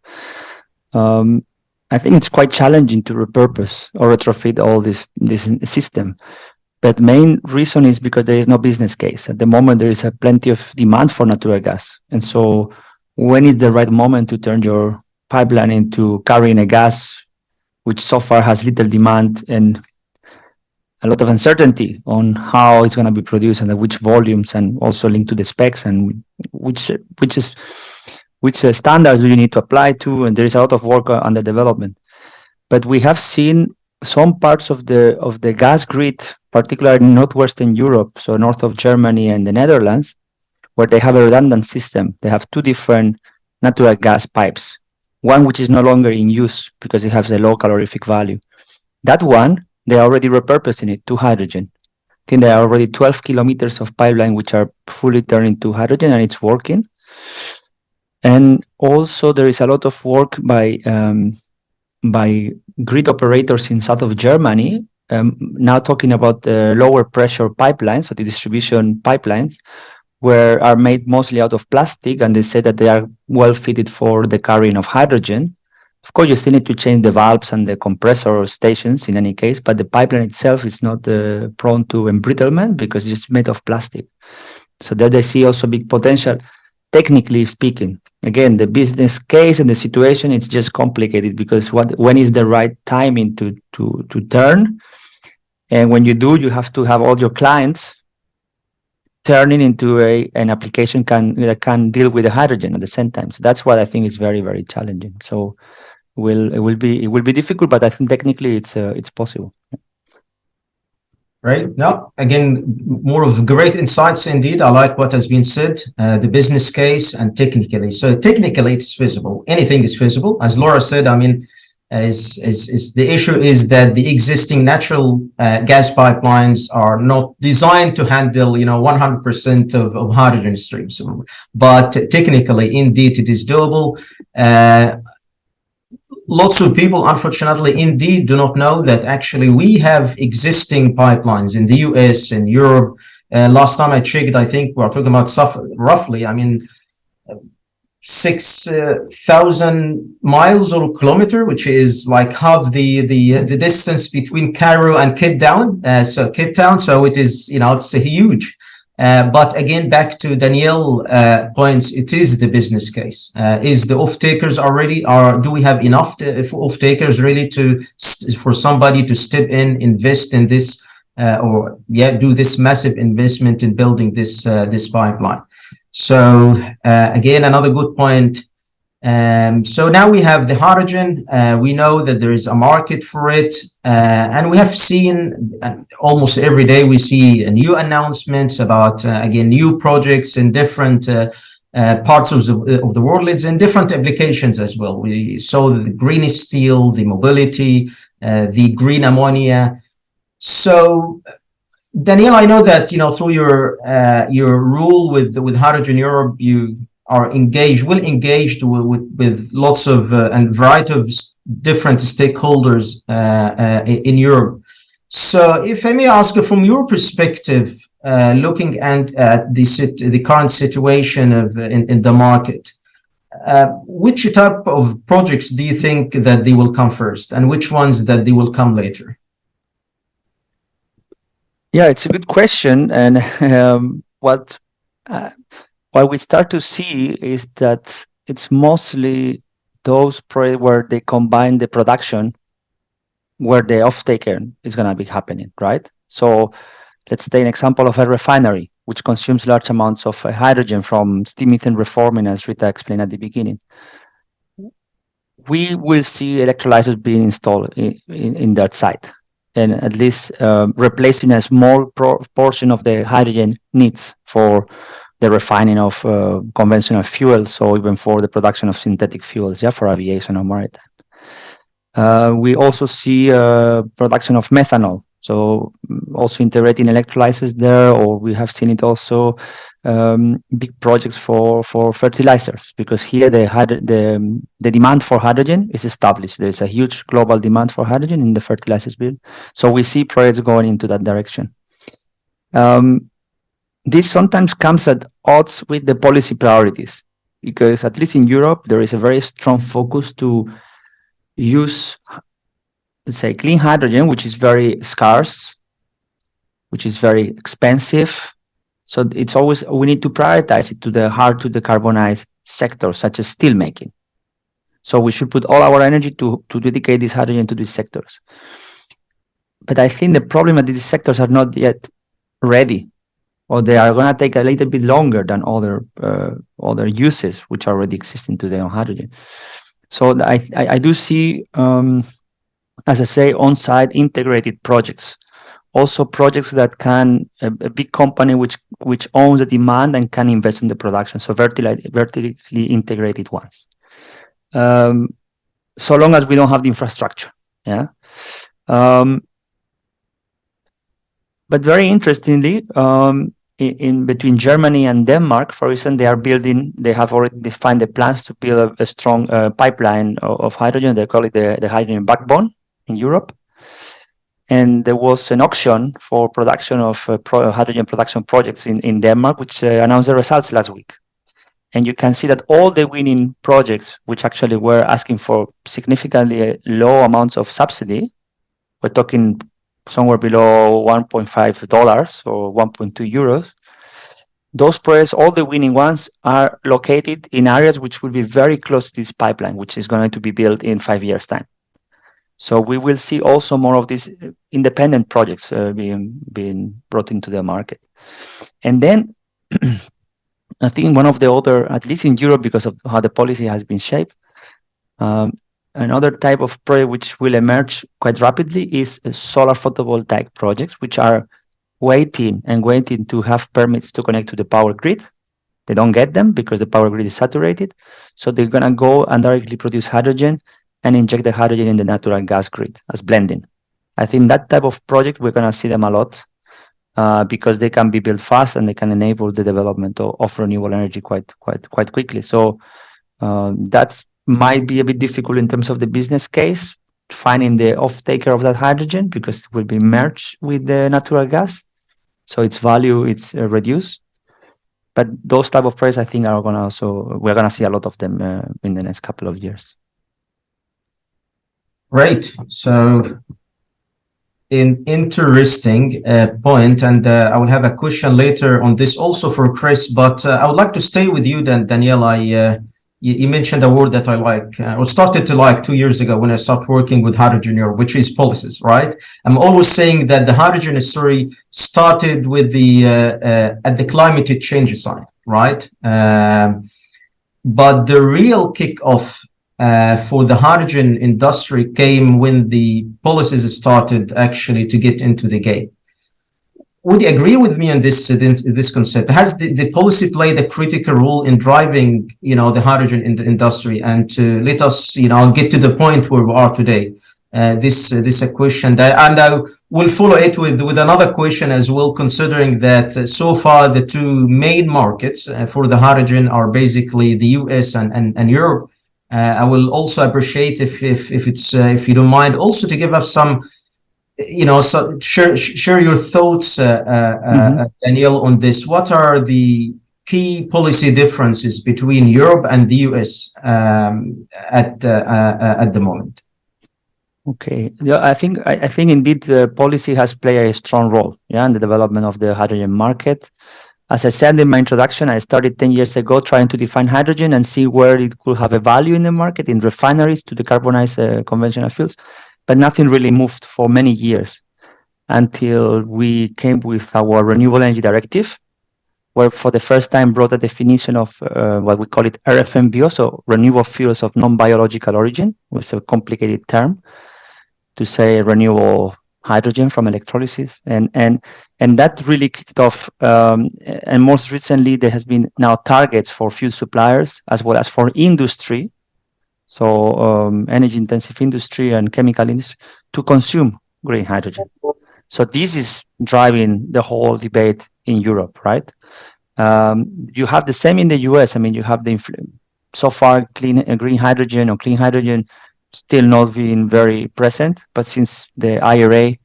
I think it's quite challenging to repurpose or retrofit all this system. But main reason is because there is no business case. At the moment, there is plenty of demand for natural gas. And so when is the right moment to turn your pipeline into carrying a gas, which so far has little demand and a lot of uncertainty on how it's going to be produced and at which volumes, and also linked to the specs and which standards do you need to apply to, and there is a lot of work under development. But we have seen some parts of the gas grid, particularly in northwestern Europe, so north of Germany and the Netherlands, where they have a redundant system. They have two different natural gas pipes, one which is no longer in use because it has a low calorific value. That one, they are already repurposing it to hydrogen. I think there are already 12 kilometers of pipeline which are fully turned into hydrogen, and it's working. And also there is a lot of work by grid operators in south of Germany, now talking about the lower pressure pipelines, so the distribution pipelines, where are made mostly out of plastic, and they say that they are well fitted for the carrying of hydrogen. Of course, you still need to change the valves and the compressor stations in any case, but the pipeline itself is not prone to embrittlement because it's made of plastic. So there they see also big potential, technically speaking. Again, the business case and the situation, it's just complicated because when is the right timing to turn? And when you do, you have to have all your clients turning into an application that can deal with the hydrogen at the same time. So that's what I think is very, very challenging. So it will be difficult, but I think technically it's possible. Right. No, again, more of great insights indeed. I like what has been said, the business case and technically. So technically, it's feasible. Anything is feasible. As Laura said, I mean, is the issue is that the existing natural gas pipelines are not designed to handle, 100% of hydrogen streams. But technically, indeed, it is doable. Lots of people, unfortunately, indeed, do not know that actually we have existing pipelines in the US and Europe. Last time I checked, I think we're talking about roughly, 6,000 miles or kilometer, which is like half the distance between Cairo and Cape Town. So it is, it's a huge. But again, back to Danielle points, it is the business case. Is the off-takers already, or do we have enough off-takers really for somebody to step in, invest in this, do this massive investment in building this pipeline? So again, another good point. So now we have the hydrogen. We know that there is a market for it, and we have seen almost every day we see new announcements about again new projects in different parts of the world. It's in different applications as well. We saw the green steel, the mobility, the green ammonia. So Danielle, I know that through your role with Hydrogen Europe, you are engaged with lots of and variety of different stakeholders in Europe. So if I may ask you, from your perspective, looking at the current situation in the market, which type of projects do you think that they will come first, and which ones that they will come later? Yeah, it's a good question, and what we start to see is that it's mostly those projects where they combine the production, where the off-taker is going to be happening, right? So let's take an example of a refinery, which consumes large amounts of hydrogen from steam methane reforming, as Rita explained at the beginning. We will see electrolyzers being installed in that site, and at least replacing a small portion of the hydrogen needs for the refining of conventional fuels, or even for the production of synthetic fuels, for aviation or maritime. We also see production of methanol, so also integrating electrolyzers there, or we have seen it also big projects for fertilizers, because here the demand for hydrogen is established. There's a huge global demand for hydrogen in the fertilizers field, so we see projects going into that direction. This sometimes comes at odds with the policy priorities, because at least in Europe, there is a very strong focus to use, let's say, clean hydrogen, which is very scarce, which is very expensive. So it's always, we need to prioritize it to the hard to decarbonize sectors, such as steel making. So we should put all our energy to dedicate this hydrogen to these sectors. But I think the problem is that these sectors are not yet ready, or they are going to take a little bit longer than other uses which are already existing today on hydrogen. So I do see, as I say, on-site integrated projects, also projects that can a big company which owns the demand and can invest in the production. So vertically integrated ones. So long as we don't have the infrastructure, yeah. But very interestingly, in between Germany and Denmark, for instance, they have already defined the plans to build a strong pipeline of hydrogen. They call it the hydrogen backbone in Europe. And there was an auction for production of hydrogen production projects in Denmark, which announced the results last week. And you can see that all the winning projects, which actually were asking for significantly low amounts of subsidy, we're talking somewhere below $1.5 or 1.2 euros. Those projects, all the winning ones, are located in areas which will be very close to this pipeline, which is going to be built in 5 years' time. So we will see also more of these independent projects being brought into the market. And then I think one of the other, at least in Europe, because of how the policy has been shaped, another type of project which will emerge quite rapidly is solar photovoltaic projects, which are waiting to have permits to connect to the power grid. They don't get them because the power grid is saturated. So they're going to go and directly produce hydrogen and inject the hydrogen in the natural gas grid as blending. I think that type of project, we're going to see them a lot because they can be built fast and they can enable the development of renewable energy quite quickly. So that's might be a bit difficult in terms of the business case, finding the off-taker of that hydrogen, because it will be merged with the natural gas. So its value, it's reduced. But those type of projects, I think, are going to also, we're going to see a lot of them in the next couple of years. Right. So interesting point, and I will have a question later on this also for Chris, but I would like to stay with you then, Danielle. You mentioned a word that I like, or started to like 2 years ago when I started working with Hydrogen Europe, which is policies, right? I'm always saying that the hydrogen story started with the at the climate change side, right? But the real kickoff for the hydrogen industry came when the policies started actually to get into the game. Would you agree with me on this concept? Has the policy played a critical role in driving, the hydrogen in the industry, and to let us, get to the point where we are today? This is a question that, and I will follow it with another question as well, considering that so far the two main markets for the hydrogen are basically the US and Europe. I will also appreciate if you don't mind also to give us some, so share your thoughts, Danielle, on this. What are the key policy differences between Europe and the US at the moment? Okay, yeah, I think indeed the policy has played a strong role, in the development of the hydrogen market. As I said in my introduction, I started 10 years ago trying to define hydrogen and see where it could have a value in the market, in refineries to decarbonize conventional fuels. But nothing really moved for many years until we came with our Renewable Energy Directive, where for the first time brought a definition of what we call it RFNBO, so renewable fuels of non-biological origin, which is a complicated term to say renewable hydrogen from electrolysis. And that really kicked off. And most recently, there has been now targets for fuel suppliers as well as for industry. So energy-intensive industry and chemical industry to consume green hydrogen. So this is driving the whole debate in Europe, right? You have the same in the US. I mean, you have so far green hydrogen or clean hydrogen still not being very present, but since the IRA,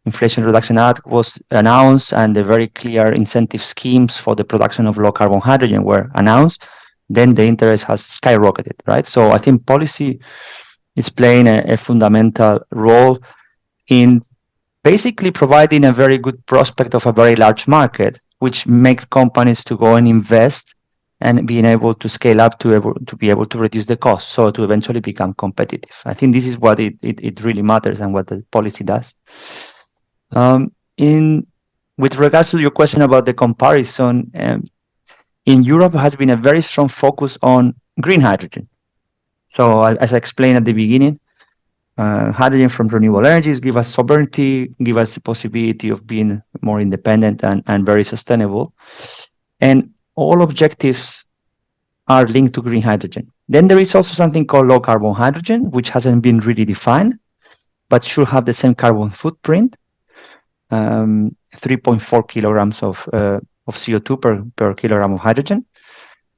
Inflation Reduction Act, was announced and the very clear incentive schemes for the production of low carbon hydrogen were announced, then the interest has skyrocketed, right? So I think policy is playing a fundamental role in basically providing a very good prospect of a very large market, which make companies to go and invest and being able to scale up to be able to reduce the cost, so to eventually become competitive. I think this is what it really matters and what the policy does. With regards to your question about the comparison, in Europe has been a very strong focus on green hydrogen. So as I explained at the beginning, hydrogen from renewable energies give us sovereignty, give us the possibility of being more independent and very sustainable. And all objectives are linked to green hydrogen. Then there is also something called low carbon hydrogen, which hasn't been really defined, but should have the same carbon footprint, 3.4 kilograms of CO2 per kilogram of hydrogen.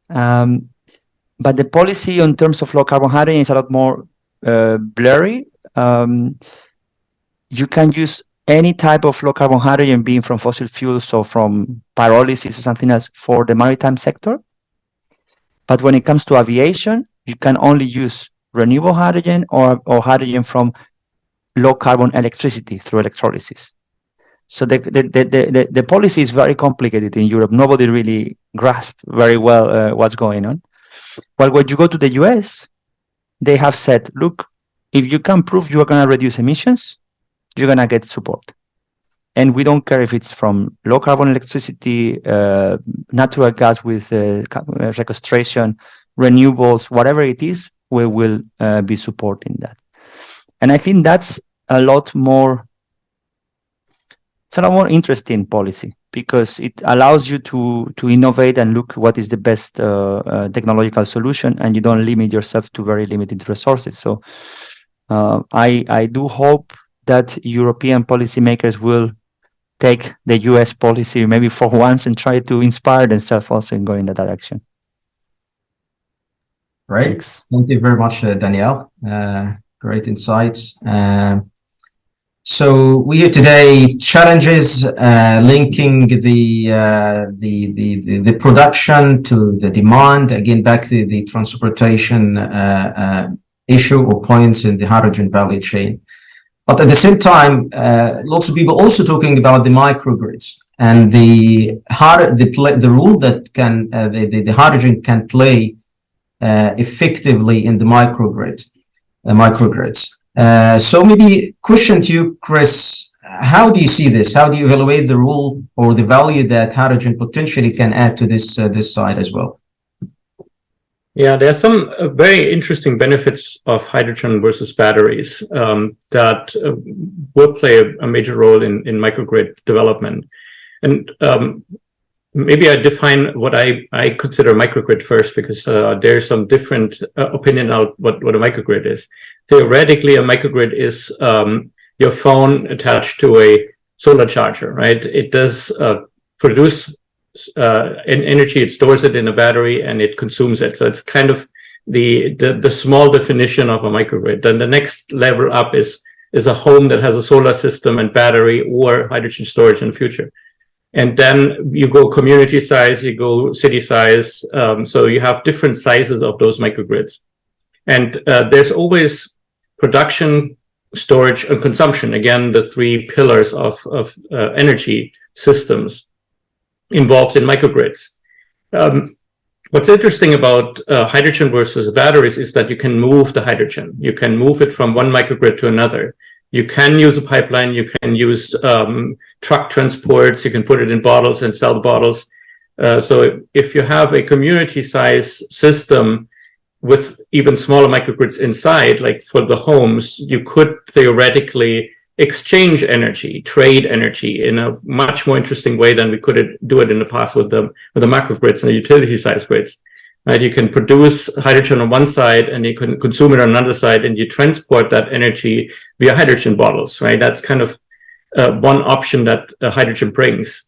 But the policy in terms of low carbon hydrogen is a lot more blurry. You can use any type of low carbon hydrogen being from fossil fuels or from pyrolysis or something else for the maritime sector. But when it comes to aviation, you can only use renewable hydrogen or hydrogen from low carbon electricity through electrolysis. So the policy is very complicated in Europe. Nobody really grasps very well what's going on. But when you go to the US, they have said, look, if you can prove you are going to reduce emissions, you're going to get support. And we don't care if it's from low carbon electricity, natural gas with sequestration, renewables, whatever it is, we will be supporting that. And I think that's a lot more interesting policy because it allows you to innovate and look what is the best technological solution, and you don't limit yourself to very limited resources. So I do hope that European policymakers will take the US policy maybe for once and try to inspire themselves also in going in that direction. Right. Thanks. Thank you very much, Danielle. Great insights. So we hear today challenges linking the production to the demand. Again, back to the transportation issue or points in the hydrogen value chain. But at the same time, lots of people also talking about the microgrids and the role that the hydrogen can play effectively in the microgrids. So maybe question to you, Chris, how do you see this? How do you evaluate the role or the value that hydrogen potentially can add to this side as well? Yeah, there are some very interesting benefits of hydrogen versus batteries that will play a major role in microgrid development. And maybe I define what I consider a microgrid first, because there's some different opinion out what a microgrid is. Theoretically, a microgrid is your phone attached to a solar charger, right? It does produce energy, it stores it in a battery, and it consumes it. So it's kind of the small definition of a microgrid. Then the next level up is a home that has a solar system and battery or hydrogen storage in the future. And then you go community size, you go city size. So you have different sizes of those microgrids. And there's always production, storage, and consumption. Again, the three pillars of energy systems involved in microgrids. What's interesting about hydrogen versus batteries is that you can move the hydrogen. You can move it from one microgrid to another. You can use a pipeline. You can use truck transports. You can put it in bottles and sell the bottles. So if you have a community size system with even smaller microgrids inside, like for the homes, you could theoretically exchange energy, trade energy in a much more interesting way than we could do it in the past with the macrogrids and the utility size grids. Right? You can produce hydrogen on one side and you can consume it on another side, and you transport that energy via hydrogen bottles. Right? That's kind of one option that hydrogen brings.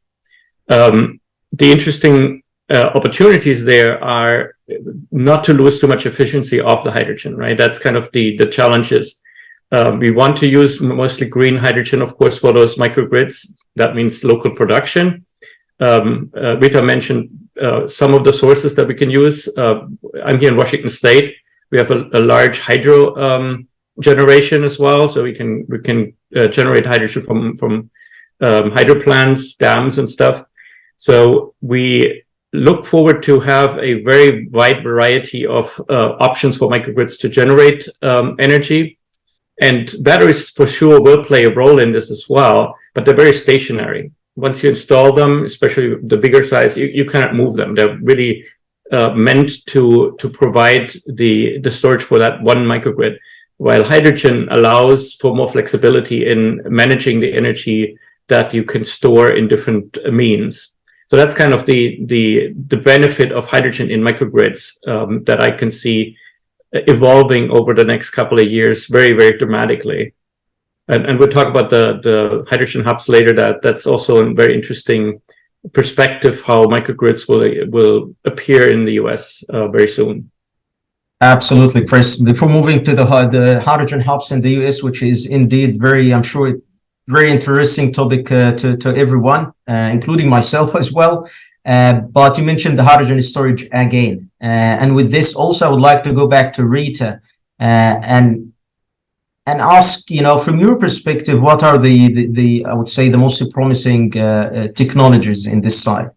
The interesting opportunities there are not to lose too much efficiency of the hydrogen. Right? That's kind of the challenges. We want to use mostly green hydrogen, of course, for those microgrids. That means local production. Rita mentioned some of the sources that we can use. I'm here in Washington State. We have a large hydro generation as well, so we can generate hydrogen from hydro plants, dams, and stuff. So we look forward to have a very wide variety of options for microgrids to generate energy. And batteries for sure will play a role in this as well, but they're very stationary. Once you install them, especially the bigger size, you cannot move them. They're really meant to provide the storage for that one microgrid, while hydrogen allows for more flexibility in managing the energy that you can store in different means. So that's kind of the benefit of hydrogen in microgrids that I can see evolving over the next couple of years very, very dramatically. And we'll talk about the hydrogen hubs later. That's also a very interesting perspective how microgrids will appear in the US very soon. Absolutely, Chris. Before moving to the hydrogen hubs in the US, which is indeed I'm sure, very interesting topic to everyone, including myself as well. But you mentioned the hydrogen storage again. And with this also, I would like to go back to Rita and ask, from your perspective, what are the I would say, the most promising technologies in this side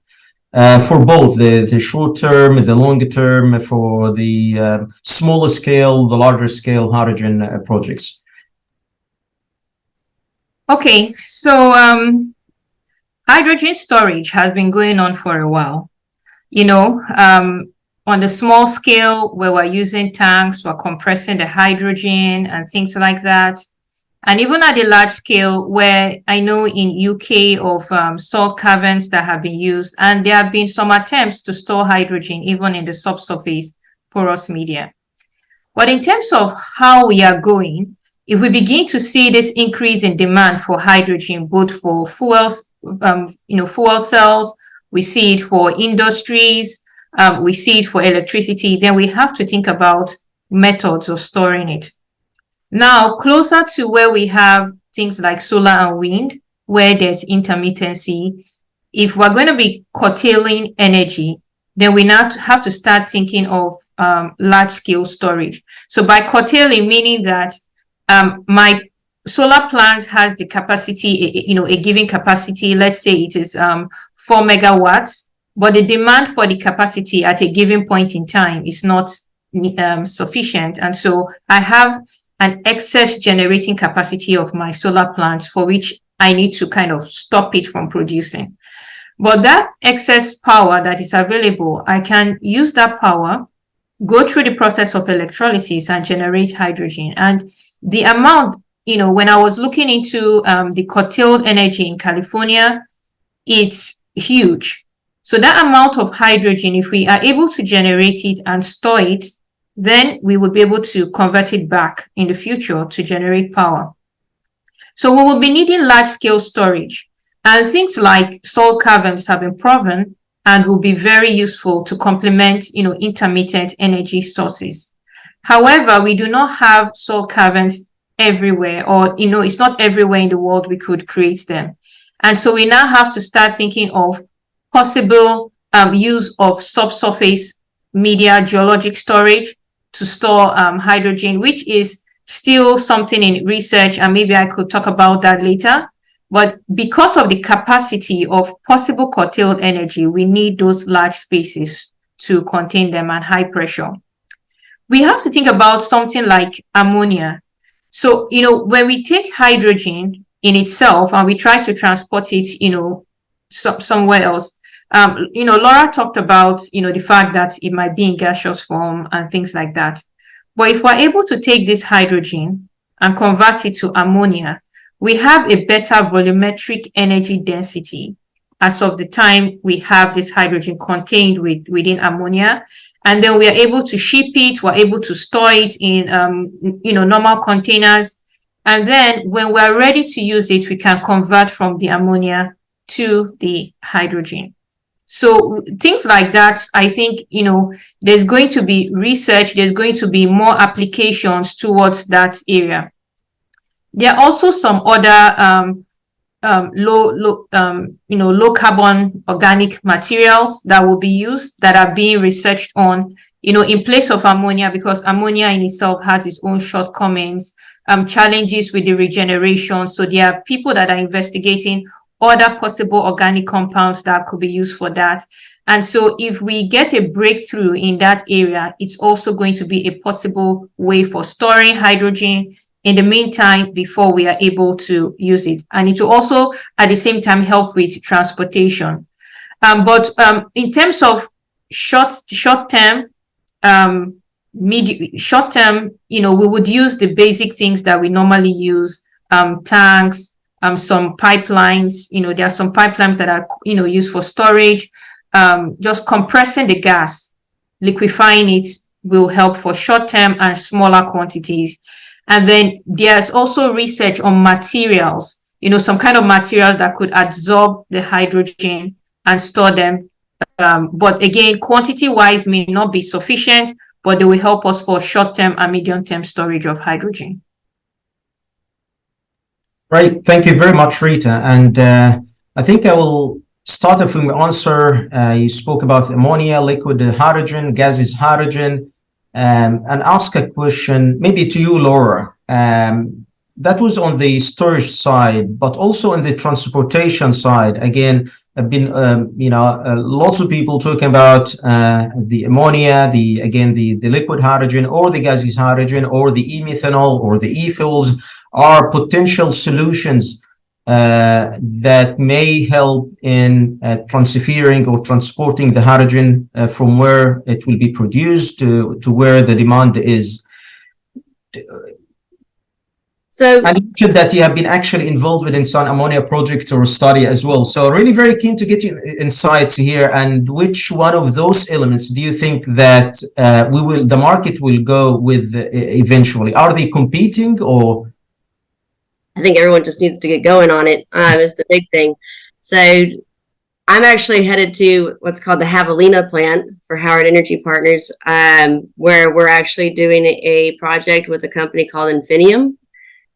for both the short term, the longer term, for the smaller scale, the larger scale hydrogen projects? Okay, so hydrogen storage has been going on for a while. On the small scale where we're using tanks, we're compressing the hydrogen and things like that. And even at the large scale where I know in UK of salt caverns that have been used, and there have been some attempts to store hydrogen even in the subsurface porous media. But in terms of how we are going, if we begin to see this increase in demand for hydrogen, both for fuels, fuel cells, we see it for industries, we see it for electricity, then we have to think about methods of storing it. Now, closer to where we have things like solar and wind, where there's intermittency, if we're going to be curtailing energy, then we now have to start thinking of large-scale storage. So by curtailing, meaning that my solar plant has the capacity, a given capacity, let's say it is 4 megawatts, but the demand for the capacity at a given point in time is not sufficient. And so I have an excess generating capacity of my solar plants for which I need to kind of stop it from producing. But that excess power that is available, I can use that power, go through the process of electrolysis and generate hydrogen. And the amount, when I was looking into the curtailed energy in California, it's huge. So that amount of hydrogen, if we are able to generate it and store it, then we will be able to convert it back in the future to generate power. So we will be needing large-scale storage. And things like salt caverns have been proven and will be very useful to complement, intermittent energy sources. However, we do not have salt caverns everywhere, or, it's not everywhere in the world we could create them. And so we now have to start thinking of possible use of subsurface media geologic storage to store hydrogen, which is still something in research, and maybe I could talk about that later. But because of the capacity of possible curtailed energy, we need those large spaces to contain them and high pressure. We have to think about something like ammonia. So, when we take hydrogen in itself and we try to transport it, somewhere else, Laura talked about, the fact that it might be in gaseous form and things like that. But if we're able to take this hydrogen and convert it to ammonia, we have a better volumetric energy density as of the time we have this hydrogen contained within ammonia. And then we are able to ship it, we're able to store it in, normal containers. And then when we're ready to use it, we can convert from the ammonia to the hydrogen. So things like that, I think, there's going to be research, there's going to be more applications towards that area. There are also some other low carbon organic materials that will be used that are being researched on, in place of ammonia, because ammonia in itself has its own shortcomings, challenges with the regeneration. So there are people that are investigating other possible organic compounds that could be used for that. And so if we get a breakthrough in that area, it's also going to be a possible way for storing hydrogen in the meantime before we are able to use it. And it will also at the same time help with transportation. But in terms of short-term, we would use the basic things that we normally use, tanks, some pipelines, there are some pipelines that are, used for storage. Just compressing the gas, liquefying it will help for short-term and smaller quantities. And then there's also research on materials, some kind of material that could absorb the hydrogen and store them. But again, quantity-wise may not be sufficient, but they will help us for short-term and medium-term storage of hydrogen. Right. Thank you very much, Rita. And I think I will start off with the answer. You spoke about ammonia, liquid hydrogen, gaseous hydrogen, and ask a question maybe to you, Laura. That was on the storage side, but also on the transportation side. Again, have been lots of people talking about the ammonia, the liquid hydrogen, or the gaseous hydrogen, or the e-methanol, or the e-fuels are potential solutions that may help in transferring or transporting the hydrogen from where it will be produced to where the demand is. So, and you mentioned that you have been actually involved in some ammonia project or study as well. So really very keen to get your insights here. And which one of those elements do you think that the market will go with eventually? Are they competing, or? I think everyone just needs to get going on it. It's the big thing. So I'm actually headed to what's called the Javelina plant for Howard Energy Partners, where we're actually doing a project with a company called Infinium,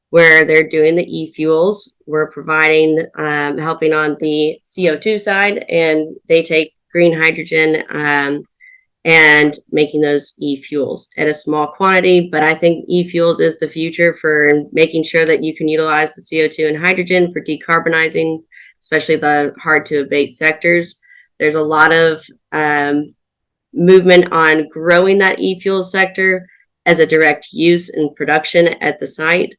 where they're doing the e-fuels. We're providing, helping on the CO2 side, and they take green hydrogen and making those e-fuels at a small quantity. But I think e-fuels is the future for making sure that you can utilize the CO2 and hydrogen for decarbonizing, especially the hard to abate sectors. There's a lot of movement on growing that e-fuel sector as a direct use in production at the site.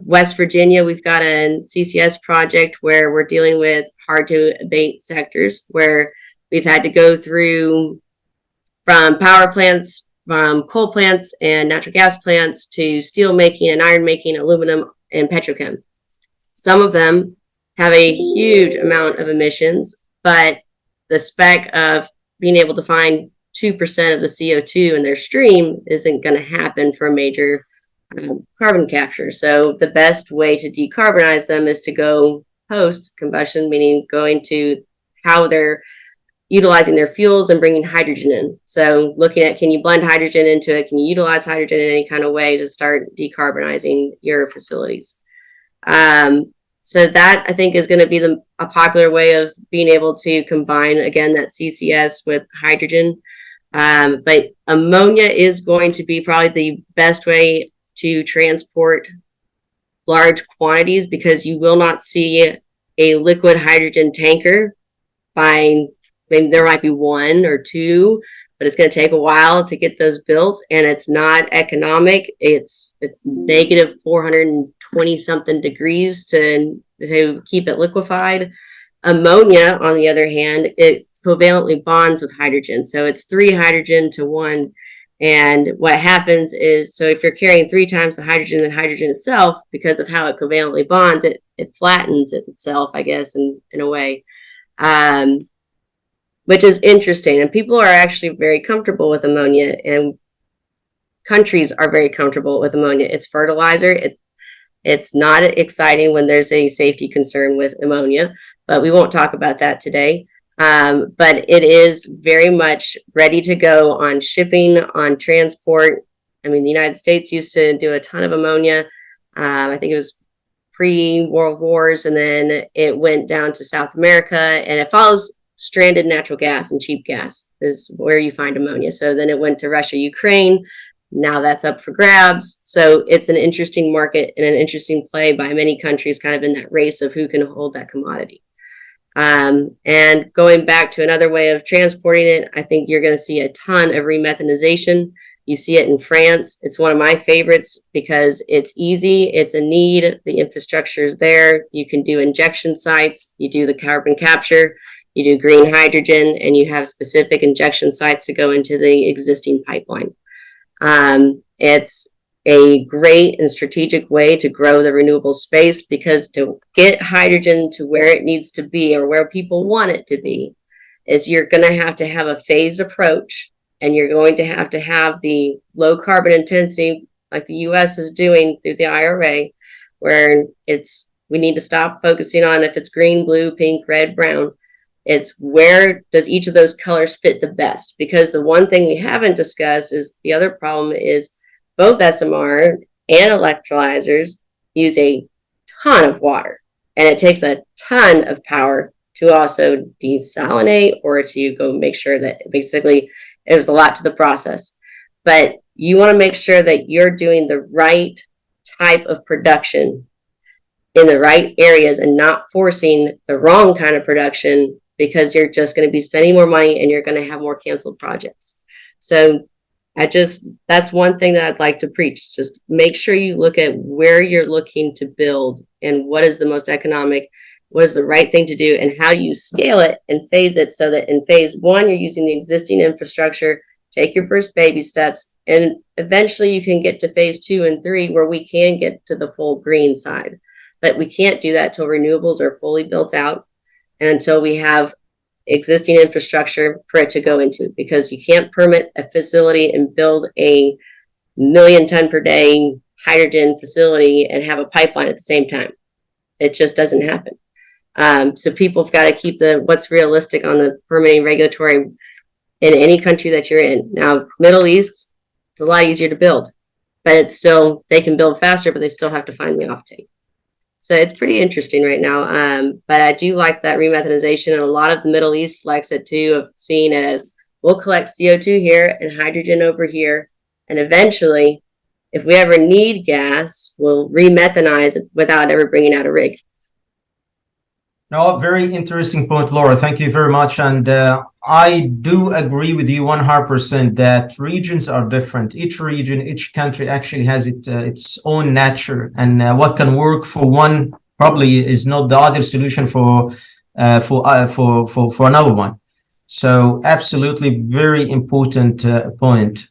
West Virginia, we've got a CCS project where we're dealing with hard to abate sectors where we've had to go through from power plants, from coal plants and natural gas plants to steel making and iron making, aluminum and petrochem. Some of them have a huge amount of emissions, but the spec of being able to find 2% of the CO2 in their stream isn't going to happen for a major carbon capture. So the best way to decarbonize them is to go post combustion, meaning going to how they're utilizing their fuels and bringing hydrogen in. So looking at, can you blend hydrogen into it? Can you utilize hydrogen in any kind of way to start decarbonizing your facilities? So that I think is going to be a popular way of being able to combine, again, that CCS with hydrogen. But ammonia is going to be probably the best way to transport large quantities, because you will not see a liquid hydrogen tanker by, maybe there might be one or two, but it's going to take a while to get those built, and it's not economic. It's negative 420 something degrees to keep it liquefied. Ammonia, on the other hand, it covalently bonds with hydrogen, so it's 3 hydrogen to 1. And what happens is, so if you're carrying 3 times the hydrogen than hydrogen itself, because of how it covalently bonds, it flattens itself, I guess, in a way. Which is interesting. And people are actually very comfortable with ammonia, and countries are very comfortable with ammonia. It's fertilizer. It's not exciting when there's a safety concern with ammonia, but we won't talk about that today. But it is very much ready to go on shipping, on transport. I mean, the United States used to do a ton of ammonia. I think it was pre-World Wars, and then it went down to South America, and it follows stranded natural gas and cheap gas is where you find ammonia. So then it went to Russia, Ukraine. Now that's up for grabs. So it's an interesting market and an interesting play by many countries, kind of in that race of who can hold that commodity. And going back to another way of transporting it, I think you're going to see a ton of remethanization. You see it in France. It's one of my favorites because it's easy. It's a need. The infrastructure is there. You can do injection sites. You do the carbon capture. You do green hydrogen, and you have specific injection sites to go into the existing pipeline. It's a great and strategic way to grow the renewable space, because to get hydrogen to where it needs to be, or where people want it to be, is you're going to have a phased approach, and you're going to have the low carbon intensity like the US is doing through the IRA, where we need to stop focusing on if it's green, blue, pink, red, brown. It's where does each of those colors fit the best? Because the one thing we haven't discussed is the other problem is both SMR and electrolyzers use a ton of water, and it takes a ton of power to also desalinate or to go make sure that basically there's a lot to the process. But you want to make sure that you're doing the right type of production in the right areas and not forcing the wrong kind of production, because you're just going to be spending more money and you're going to have more canceled projects. So that's one thing that I'd like to preach. Just make sure you look at where you're looking to build and what is the most economic, what is the right thing to do, and how do you scale it and phase it so that in phase 1, you're using the existing infrastructure, take your first baby steps, and eventually you can get to phase 2 and 3 where we can get to the full green side. But we can't do that till renewables are fully built out and until we have existing infrastructure for it to go into, because you can't permit a facility and build a 1 million ton per day hydrogen facility and have a pipeline at the same time. It just doesn't happen. So people have got to keep what's realistic on the permitting regulatory in any country that you're in. Now, Middle East, it's a lot easier to build, but it's still, they can build faster, but they still have to find the offtake. So it's pretty interesting right now. But I do like that remethanization, and a lot of the Middle East likes it too, of seeing it as we'll collect CO2 here and hydrogen over here. And eventually, if we ever need gas, we'll remethanize it without ever bringing out a rig. No, very interesting point, Laura. Thank you very much. And I do agree with you 100% that regions are different. Each region, each country actually has its own nature, and what can work for one probably is not the other solution for another one. So absolutely very important point.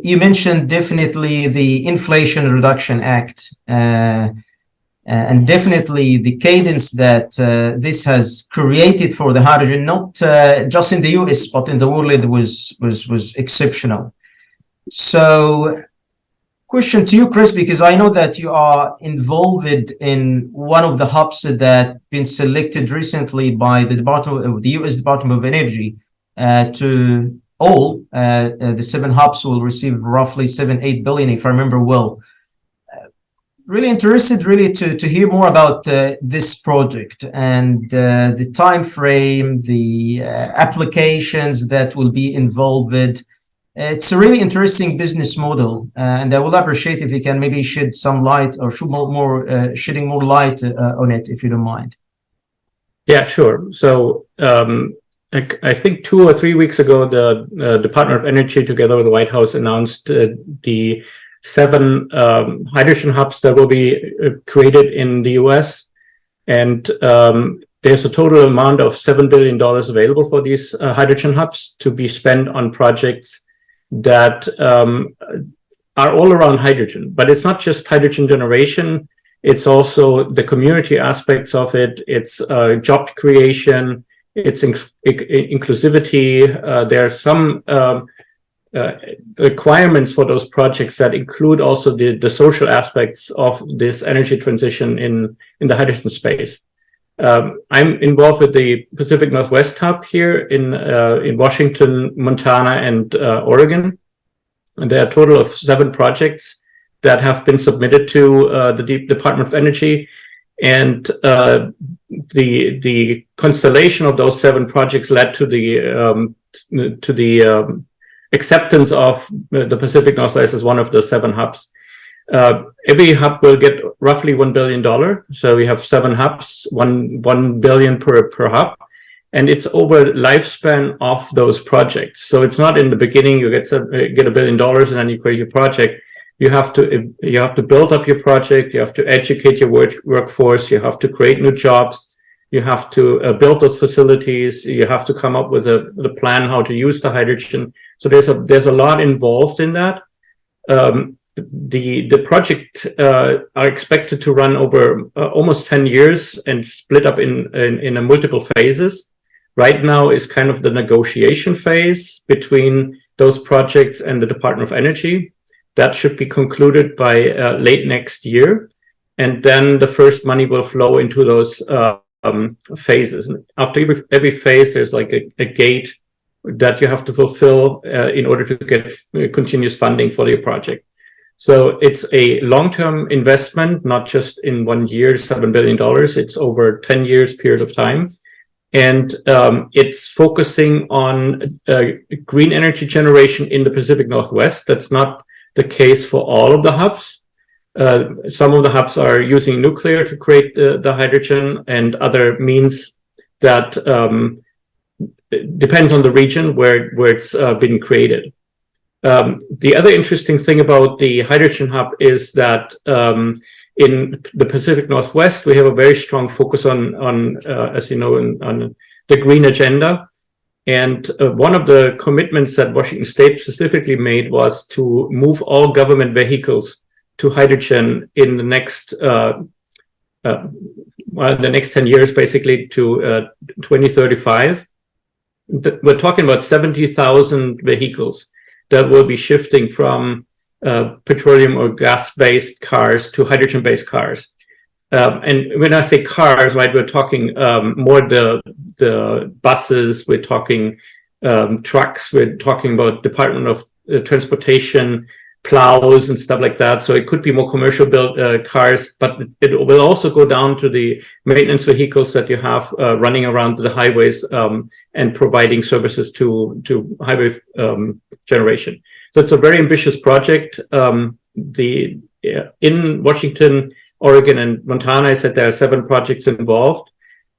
You mentioned definitely the Inflation Reduction Act, and definitely the cadence that this has created for the hydrogen, not just in the US, but in the world, was exceptional. So question to you, Chris, because I know that you are involved in one of the hubs that been selected recently by the US Department of Energy to all the 7 hubs will receive roughly 7-8 billion, if I remember well. Really interested to hear more about this project and the time frame, the applications that will be involved. It's a really interesting business model, and I will appreciate if you can maybe shed some light or shedding more light on it, if you don't mind. Yeah, sure. So I think 2 or 3 weeks ago, the Department of Energy, together with the White House, announced the 7 hydrogen hubs that will be created in the US. And there's a total amount of $7 billion available for these hydrogen hubs to be spent on projects that are all around hydrogen. But it's not just hydrogen generation, it's also the community aspects of it, it's job creation, it's inclusivity. There are some requirements for those projects that include also the social aspects of this energy transition in the hydrogen space. I'm involved with the Pacific Northwest Hub here in Washington, Montana, and Oregon. And there are a total of 7 projects that have been submitted to the Department of Energy. And the constellation of those 7 projects led to the acceptance of the Pacific Northwest as one of the 7 hubs. Every hub will get roughly $1 billion. So we have 7 hubs, $1 billion per hub, and it's over the lifespan of those projects. So it's not in the beginning you get $1 billion and then you create your project. You have to build up your project. You have to educate your workforce. You have to create new jobs. You have to build those facilities. You have to come up with a plan how to use the hydrogen. So there's a lot involved in that. The project are expected to run over almost 10 years and split up in multiple phases. Right now is kind of the negotiation phase between those projects and the Department of Energy. That should be concluded by late next year. And then the first money will flow into those phases. And after every phase, there's like a gate that you have to fulfill in order to get continuous funding for your project. So it's a long-term investment, not just in 1 year, $7 billion. It's over 10 years period of time. And it's focusing on green energy generation in the Pacific Northwest. That's not the case for all of the hubs. Some of the hubs are using nuclear to create the hydrogen, and other means that depends on the region where it's been created. The other interesting thing about the hydrogen hub is that in the Pacific Northwest, we have a very strong focus on as you know, on the green agenda. And one of the commitments that Washington State specifically made was to move all government vehicles to hydrogen in the next the next 10 years, basically to 2035. We're talking about 70,000 vehicles that will be shifting from petroleum or gas-based cars to hydrogen-based cars. And when I say cars, right, we're talking more the buses, we're talking trucks, we're talking about Department of Transportation plows and stuff like that. So it could be more commercial built cars, but it will also go down to the maintenance vehicles that you have running around the highways and providing services to highway generation. So it's a very ambitious project. In Washington, Oregon, and Montana, I said there are 7 projects involved.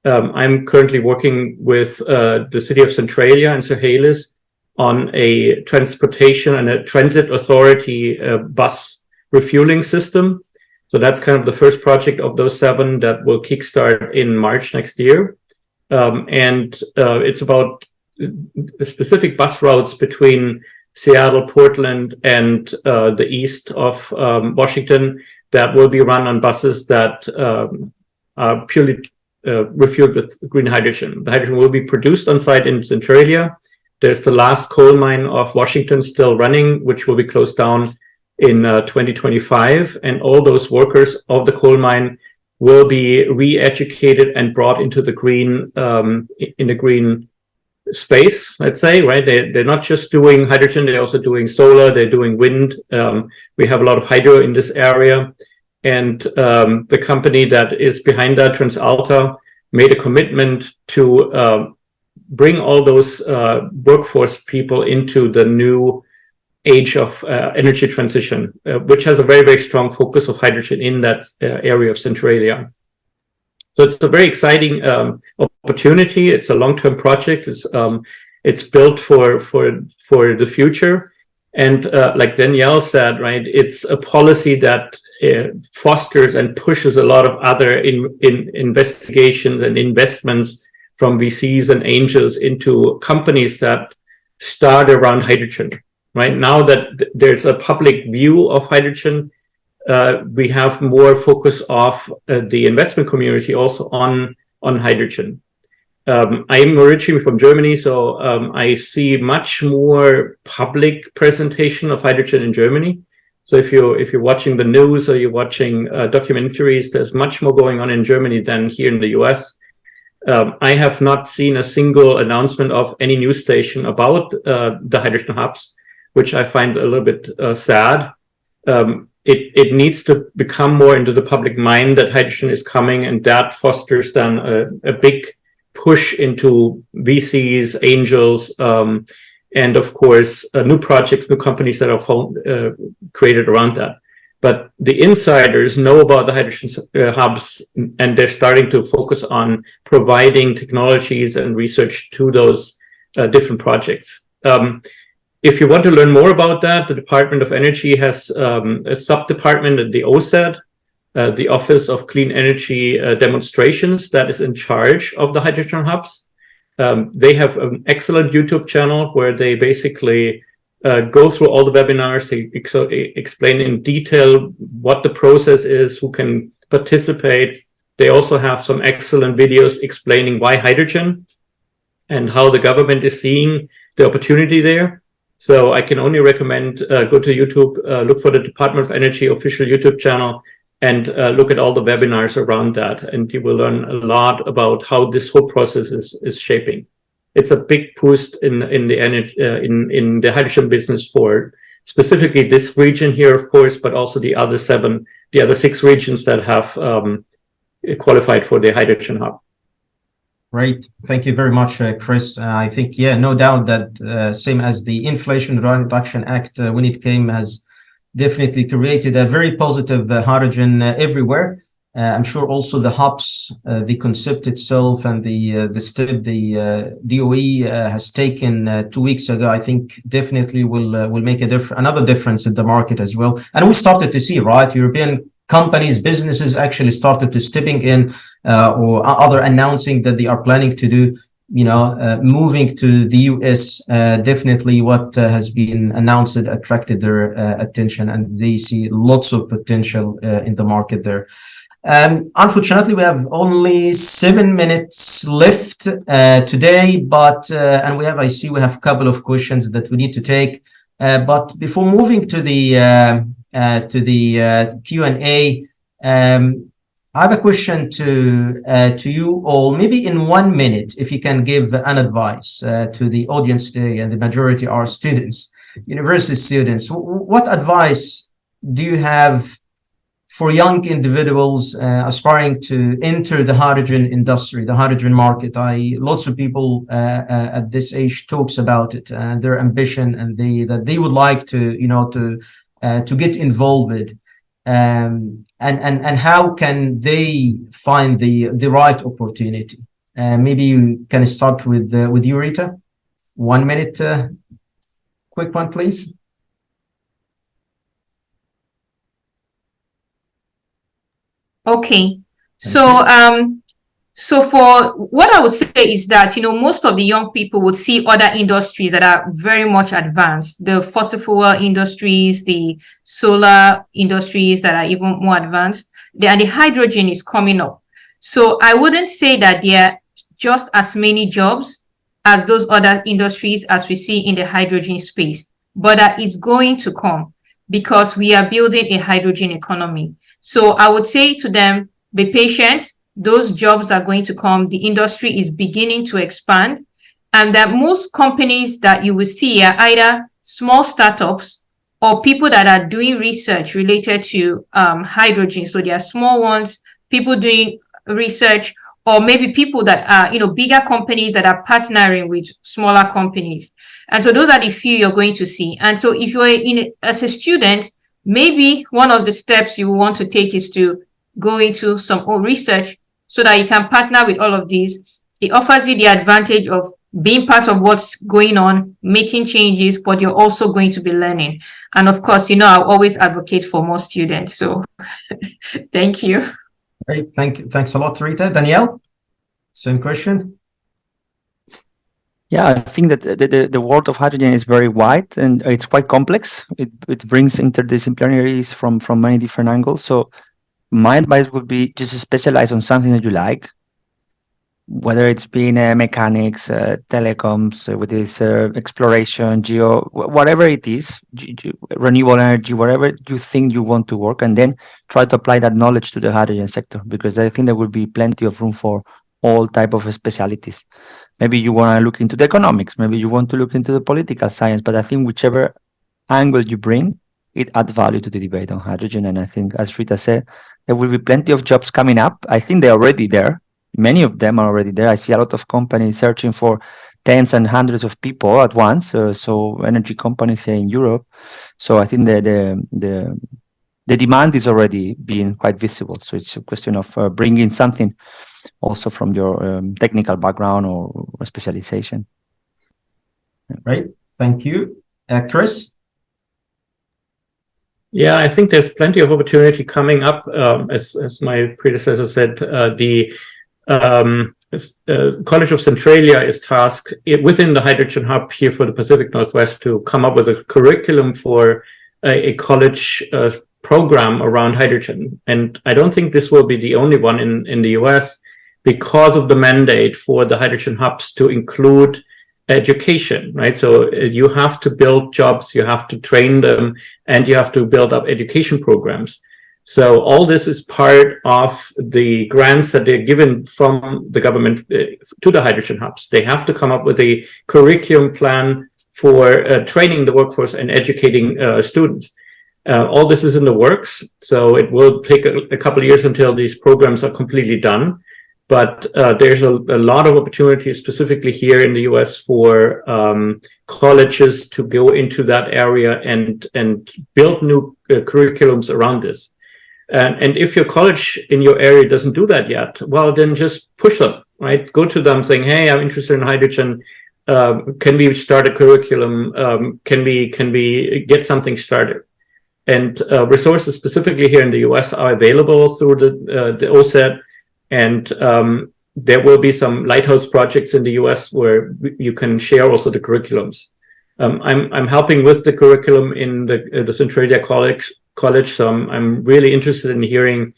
I'm currently working with the city of Centralia and Sahalis on a transportation and a transit authority bus refueling system. So that's kind of the first project of those 7 that will kickstart in March next year. And it's about specific bus routes between Seattle, Portland, and the east of Washington that will be run on buses that are purely refueled with green hydrogen. The hydrogen will be produced on site in Centralia. There's the last coal mine of Washington still running, which will be closed down in 2025. And all those workers of the coal mine will be re-educated and brought into the green, in the green space, let's say, right? They're not just doing hydrogen, they're also doing solar, they're doing wind. We have a lot of hydro in this area. And the company that is behind that, TransAlta, made a commitment to bring all those workforce people into the new age of energy transition, which has a very, very strong focus of hydrogen in that area of Centralia. So it's a very exciting opportunity. It's a long-term project. It's built for the future. And like Danielle said, right, it's a policy that fosters and pushes a lot of other investigations and investments from VCs and angels into companies that start around hydrogen. Right now that there's a public view of hydrogen, we have more focus of the investment community also on hydrogen. I am originally from Germany, so I see much more public presentation of hydrogen in Germany. So if you're watching the news or you're watching documentaries, there's much more going on in Germany than here in the US. I have not seen a single announcement of any news station about the hydrogen hubs, which I find a little bit sad. It needs to become more into the public mind that hydrogen is coming, and that fosters then a big push into VCs, angels, and of course, new projects, new companies that are created around that. But the insiders know about the hydrogen hubs, and they're starting to focus on providing technologies and research to those different projects. If you want to learn more about that, the Department of Energy has a sub-department at the OSED, the Office of Clean Energy Demonstrations, that is in charge of the hydrogen hubs. They have an excellent YouTube channel where they basically go through all the webinars. They explain in detail what the process is, who can participate. They also have some excellent videos explaining why hydrogen and how the government is seeing the opportunity there. So I can only recommend go to YouTube, look for the Department of Energy official YouTube channel, and look at all the webinars around that, and you will learn a lot about how this whole process is shaping. It's a big boost in the energy in the hydrogen business for specifically this region here, of course, but also the other 6 regions that have qualified for the hydrogen hub. Great. Thank you very much, Chris. I think, yeah, no doubt that same as the Inflation Reduction Act, when it came, has definitely created a very positive hydrogen everywhere. I'm sure also the hubs, the concept itself, and the step the DOE has taken 2 weeks ago, I think definitely will make another difference in the market as well. And we started to see, right, European companies, businesses actually started to stepping in or other announcing that they are planning to do, moving to the US. Definitely what has been announced attracted their attention, and they see lots of potential in the market there. Unfortunately, we have only 7 minutes left today, but and I see we have a couple of questions that we need to take. But before moving to the Q&A, I have a question to you all. Maybe in 1 minute, if you can give an advice to the audience today, and the majority are students. university students. What advice do you have for young individuals aspiring to enter the hydrogen industry, the hydrogen market? Lots of people at this age talks about it and their ambition, and that they would like to, to get involved. And how can they find the right opportunity? Maybe you can start with you, Rita. 1 minute, quick one, please. Okay. So for what I would say is that, most of the young people would see other industries that are very much advanced, the fossil fuel industries, the solar industries that are even more advanced, and the hydrogen is coming up. So I wouldn't say that there are just as many jobs as those other industries as we see in the hydrogen space, but that it's going to come because we are building a hydrogen economy. So I would say to them, be patient. Those jobs are going to come. The industry is beginning to expand, and that most companies that you will see are either small startups or people that are doing research related to hydrogen. So there are small ones, people doing research, or maybe people that are, bigger companies that are partnering with smaller companies. And so those are the few you're going to see. And so if you're as a student, maybe one of the steps you want to take is to go into some research so that you can partner with all of these. It offers you the advantage of being part of what's going on, making changes, but you're also going to be learning. And of course, I always advocate for more students. So thank you. Great. Thanks a lot, Rita. Danielle, same question. Yeah, I think that the world of hydrogen is very wide and it's quite complex. It brings interdisciplinaries from many different angles. So my advice would be just specialize on something that you like, whether it's being mechanics, telecoms, with this exploration, whatever it is, renewable energy, whatever you think you want to work, and then try to apply that knowledge to the hydrogen sector, because I think there will be plenty of room for all type of specialities. Maybe you want to look into the economics, maybe you want to look into the political science, but I think whichever angle you bring, it adds value to the debate on hydrogen. And I think, as Rita said, there will be plenty of jobs coming up. I think they're already there. Many of them are already there. I see a lot of companies searching for tens and hundreds of people at once. So energy companies here in Europe. So I think the demand is already being quite visible. So it's a question of bringing something also from your technical background or specialization. Right. Thank you. Chris? Yeah, I think there's plenty of opportunity coming up. As my predecessor said, the College of Centralia is tasked within the Hydrogen Hub here for the Pacific Northwest to come up with a curriculum for a college program around hydrogen. And I don't think this will be the only one in the US, because of the mandate for the hydrogen hubs to include education, right? So you have to build jobs, you have to train them, and you have to build up education programs. So all this is part of the grants that they're given from the government to the hydrogen hubs. They have to come up with a curriculum plan for training the workforce and educating students. All this is in the works, so it will take a couple of years until these programs are completely done. But there's a lot of opportunities specifically here in the US for colleges to go into that area and build new curriculums around this. And if your college in your area doesn't do that yet, well, then just push them, right? Go to them saying, hey, I'm interested in hydrogen. Can we start a curriculum? Can we get something started? And resources specifically here in the US are available through the OSET. And there will be some lighthouse projects in the US where you can share also the curriculums. I'm helping with the curriculum in the Centralia College, so I'm really interested in hearing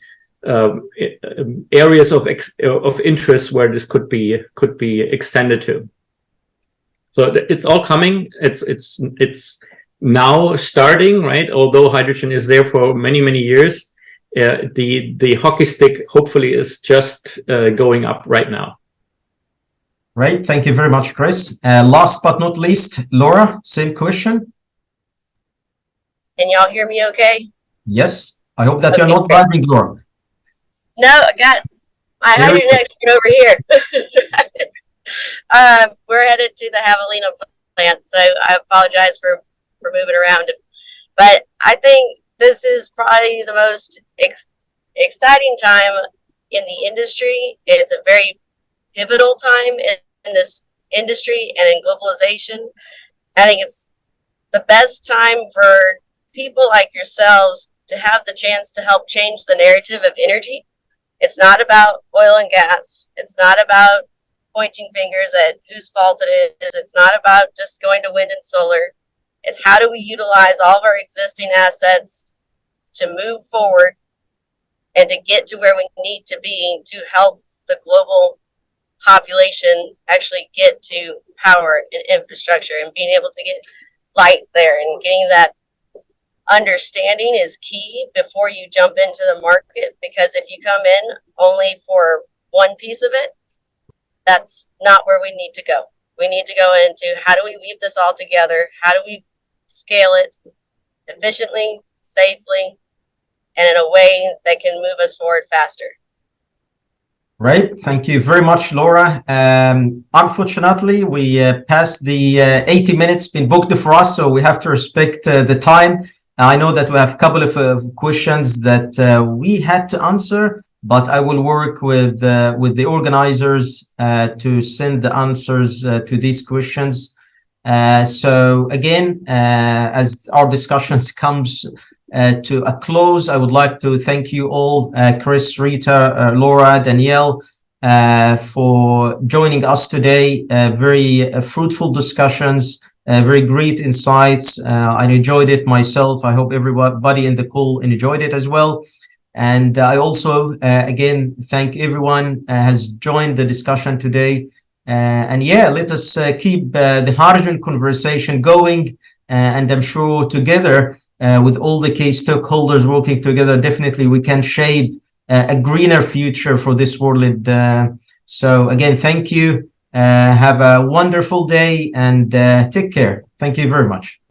areas of interest where this could be extended to. So it's all coming. It's now starting, right? Although hydrogen is there for many years. The hockey stick hopefully is just going up right now. Right. Thank you very much, Chris. Last but not least, Laura, same question. Can y'all hear me okay? Yes, I hope that you're Okay, not great. driving, Laura. No, I got my Here we hydrogen go. expert over here. We're headed to the Javelina plant, so I apologize for moving around. But I think this is probably the most exciting time in the industry. It's a very pivotal time in this industry and in globalization. I think it's the best time for people like yourselves to have the chance to help change the narrative of energy. It's not about oil and gas. It's not about pointing fingers at whose fault it is. It's not about just going to wind and solar. It's how do we utilize all of our existing assets to move forward and to get to where we need to be to help the global population actually get to power and infrastructure and being able to get light there, and getting that understanding is key before you jump into the market, because if you come in only for one piece of it, that's not where we need to go. We need to go into how do we weave this all together? How do we scale it efficiently, safely, and in a way that can move us forward faster? Right. Thank you very much, Laura. Unfortunately, we passed the 80 minutes been booked for us, so we have to respect the time. I know that we have a couple of questions that we had to answer, but I will work with the organizers to send the answers to these questions. So again, as our discussions comes to a close, I would like to thank you all, Chris, Rita, Laura, Danielle, for joining us today. Very fruitful discussions, very great insights. I enjoyed it myself. I hope everybody in the call enjoyed it as well. And I also, again, thank everyone has joined the discussion today. And yeah, let us keep the hydrogen conversation going. And I'm sure together, with all the key stakeholders working together, definitely we can shape a greener future for this world. So again, thank you. Have a wonderful day and take care. Thank you very much.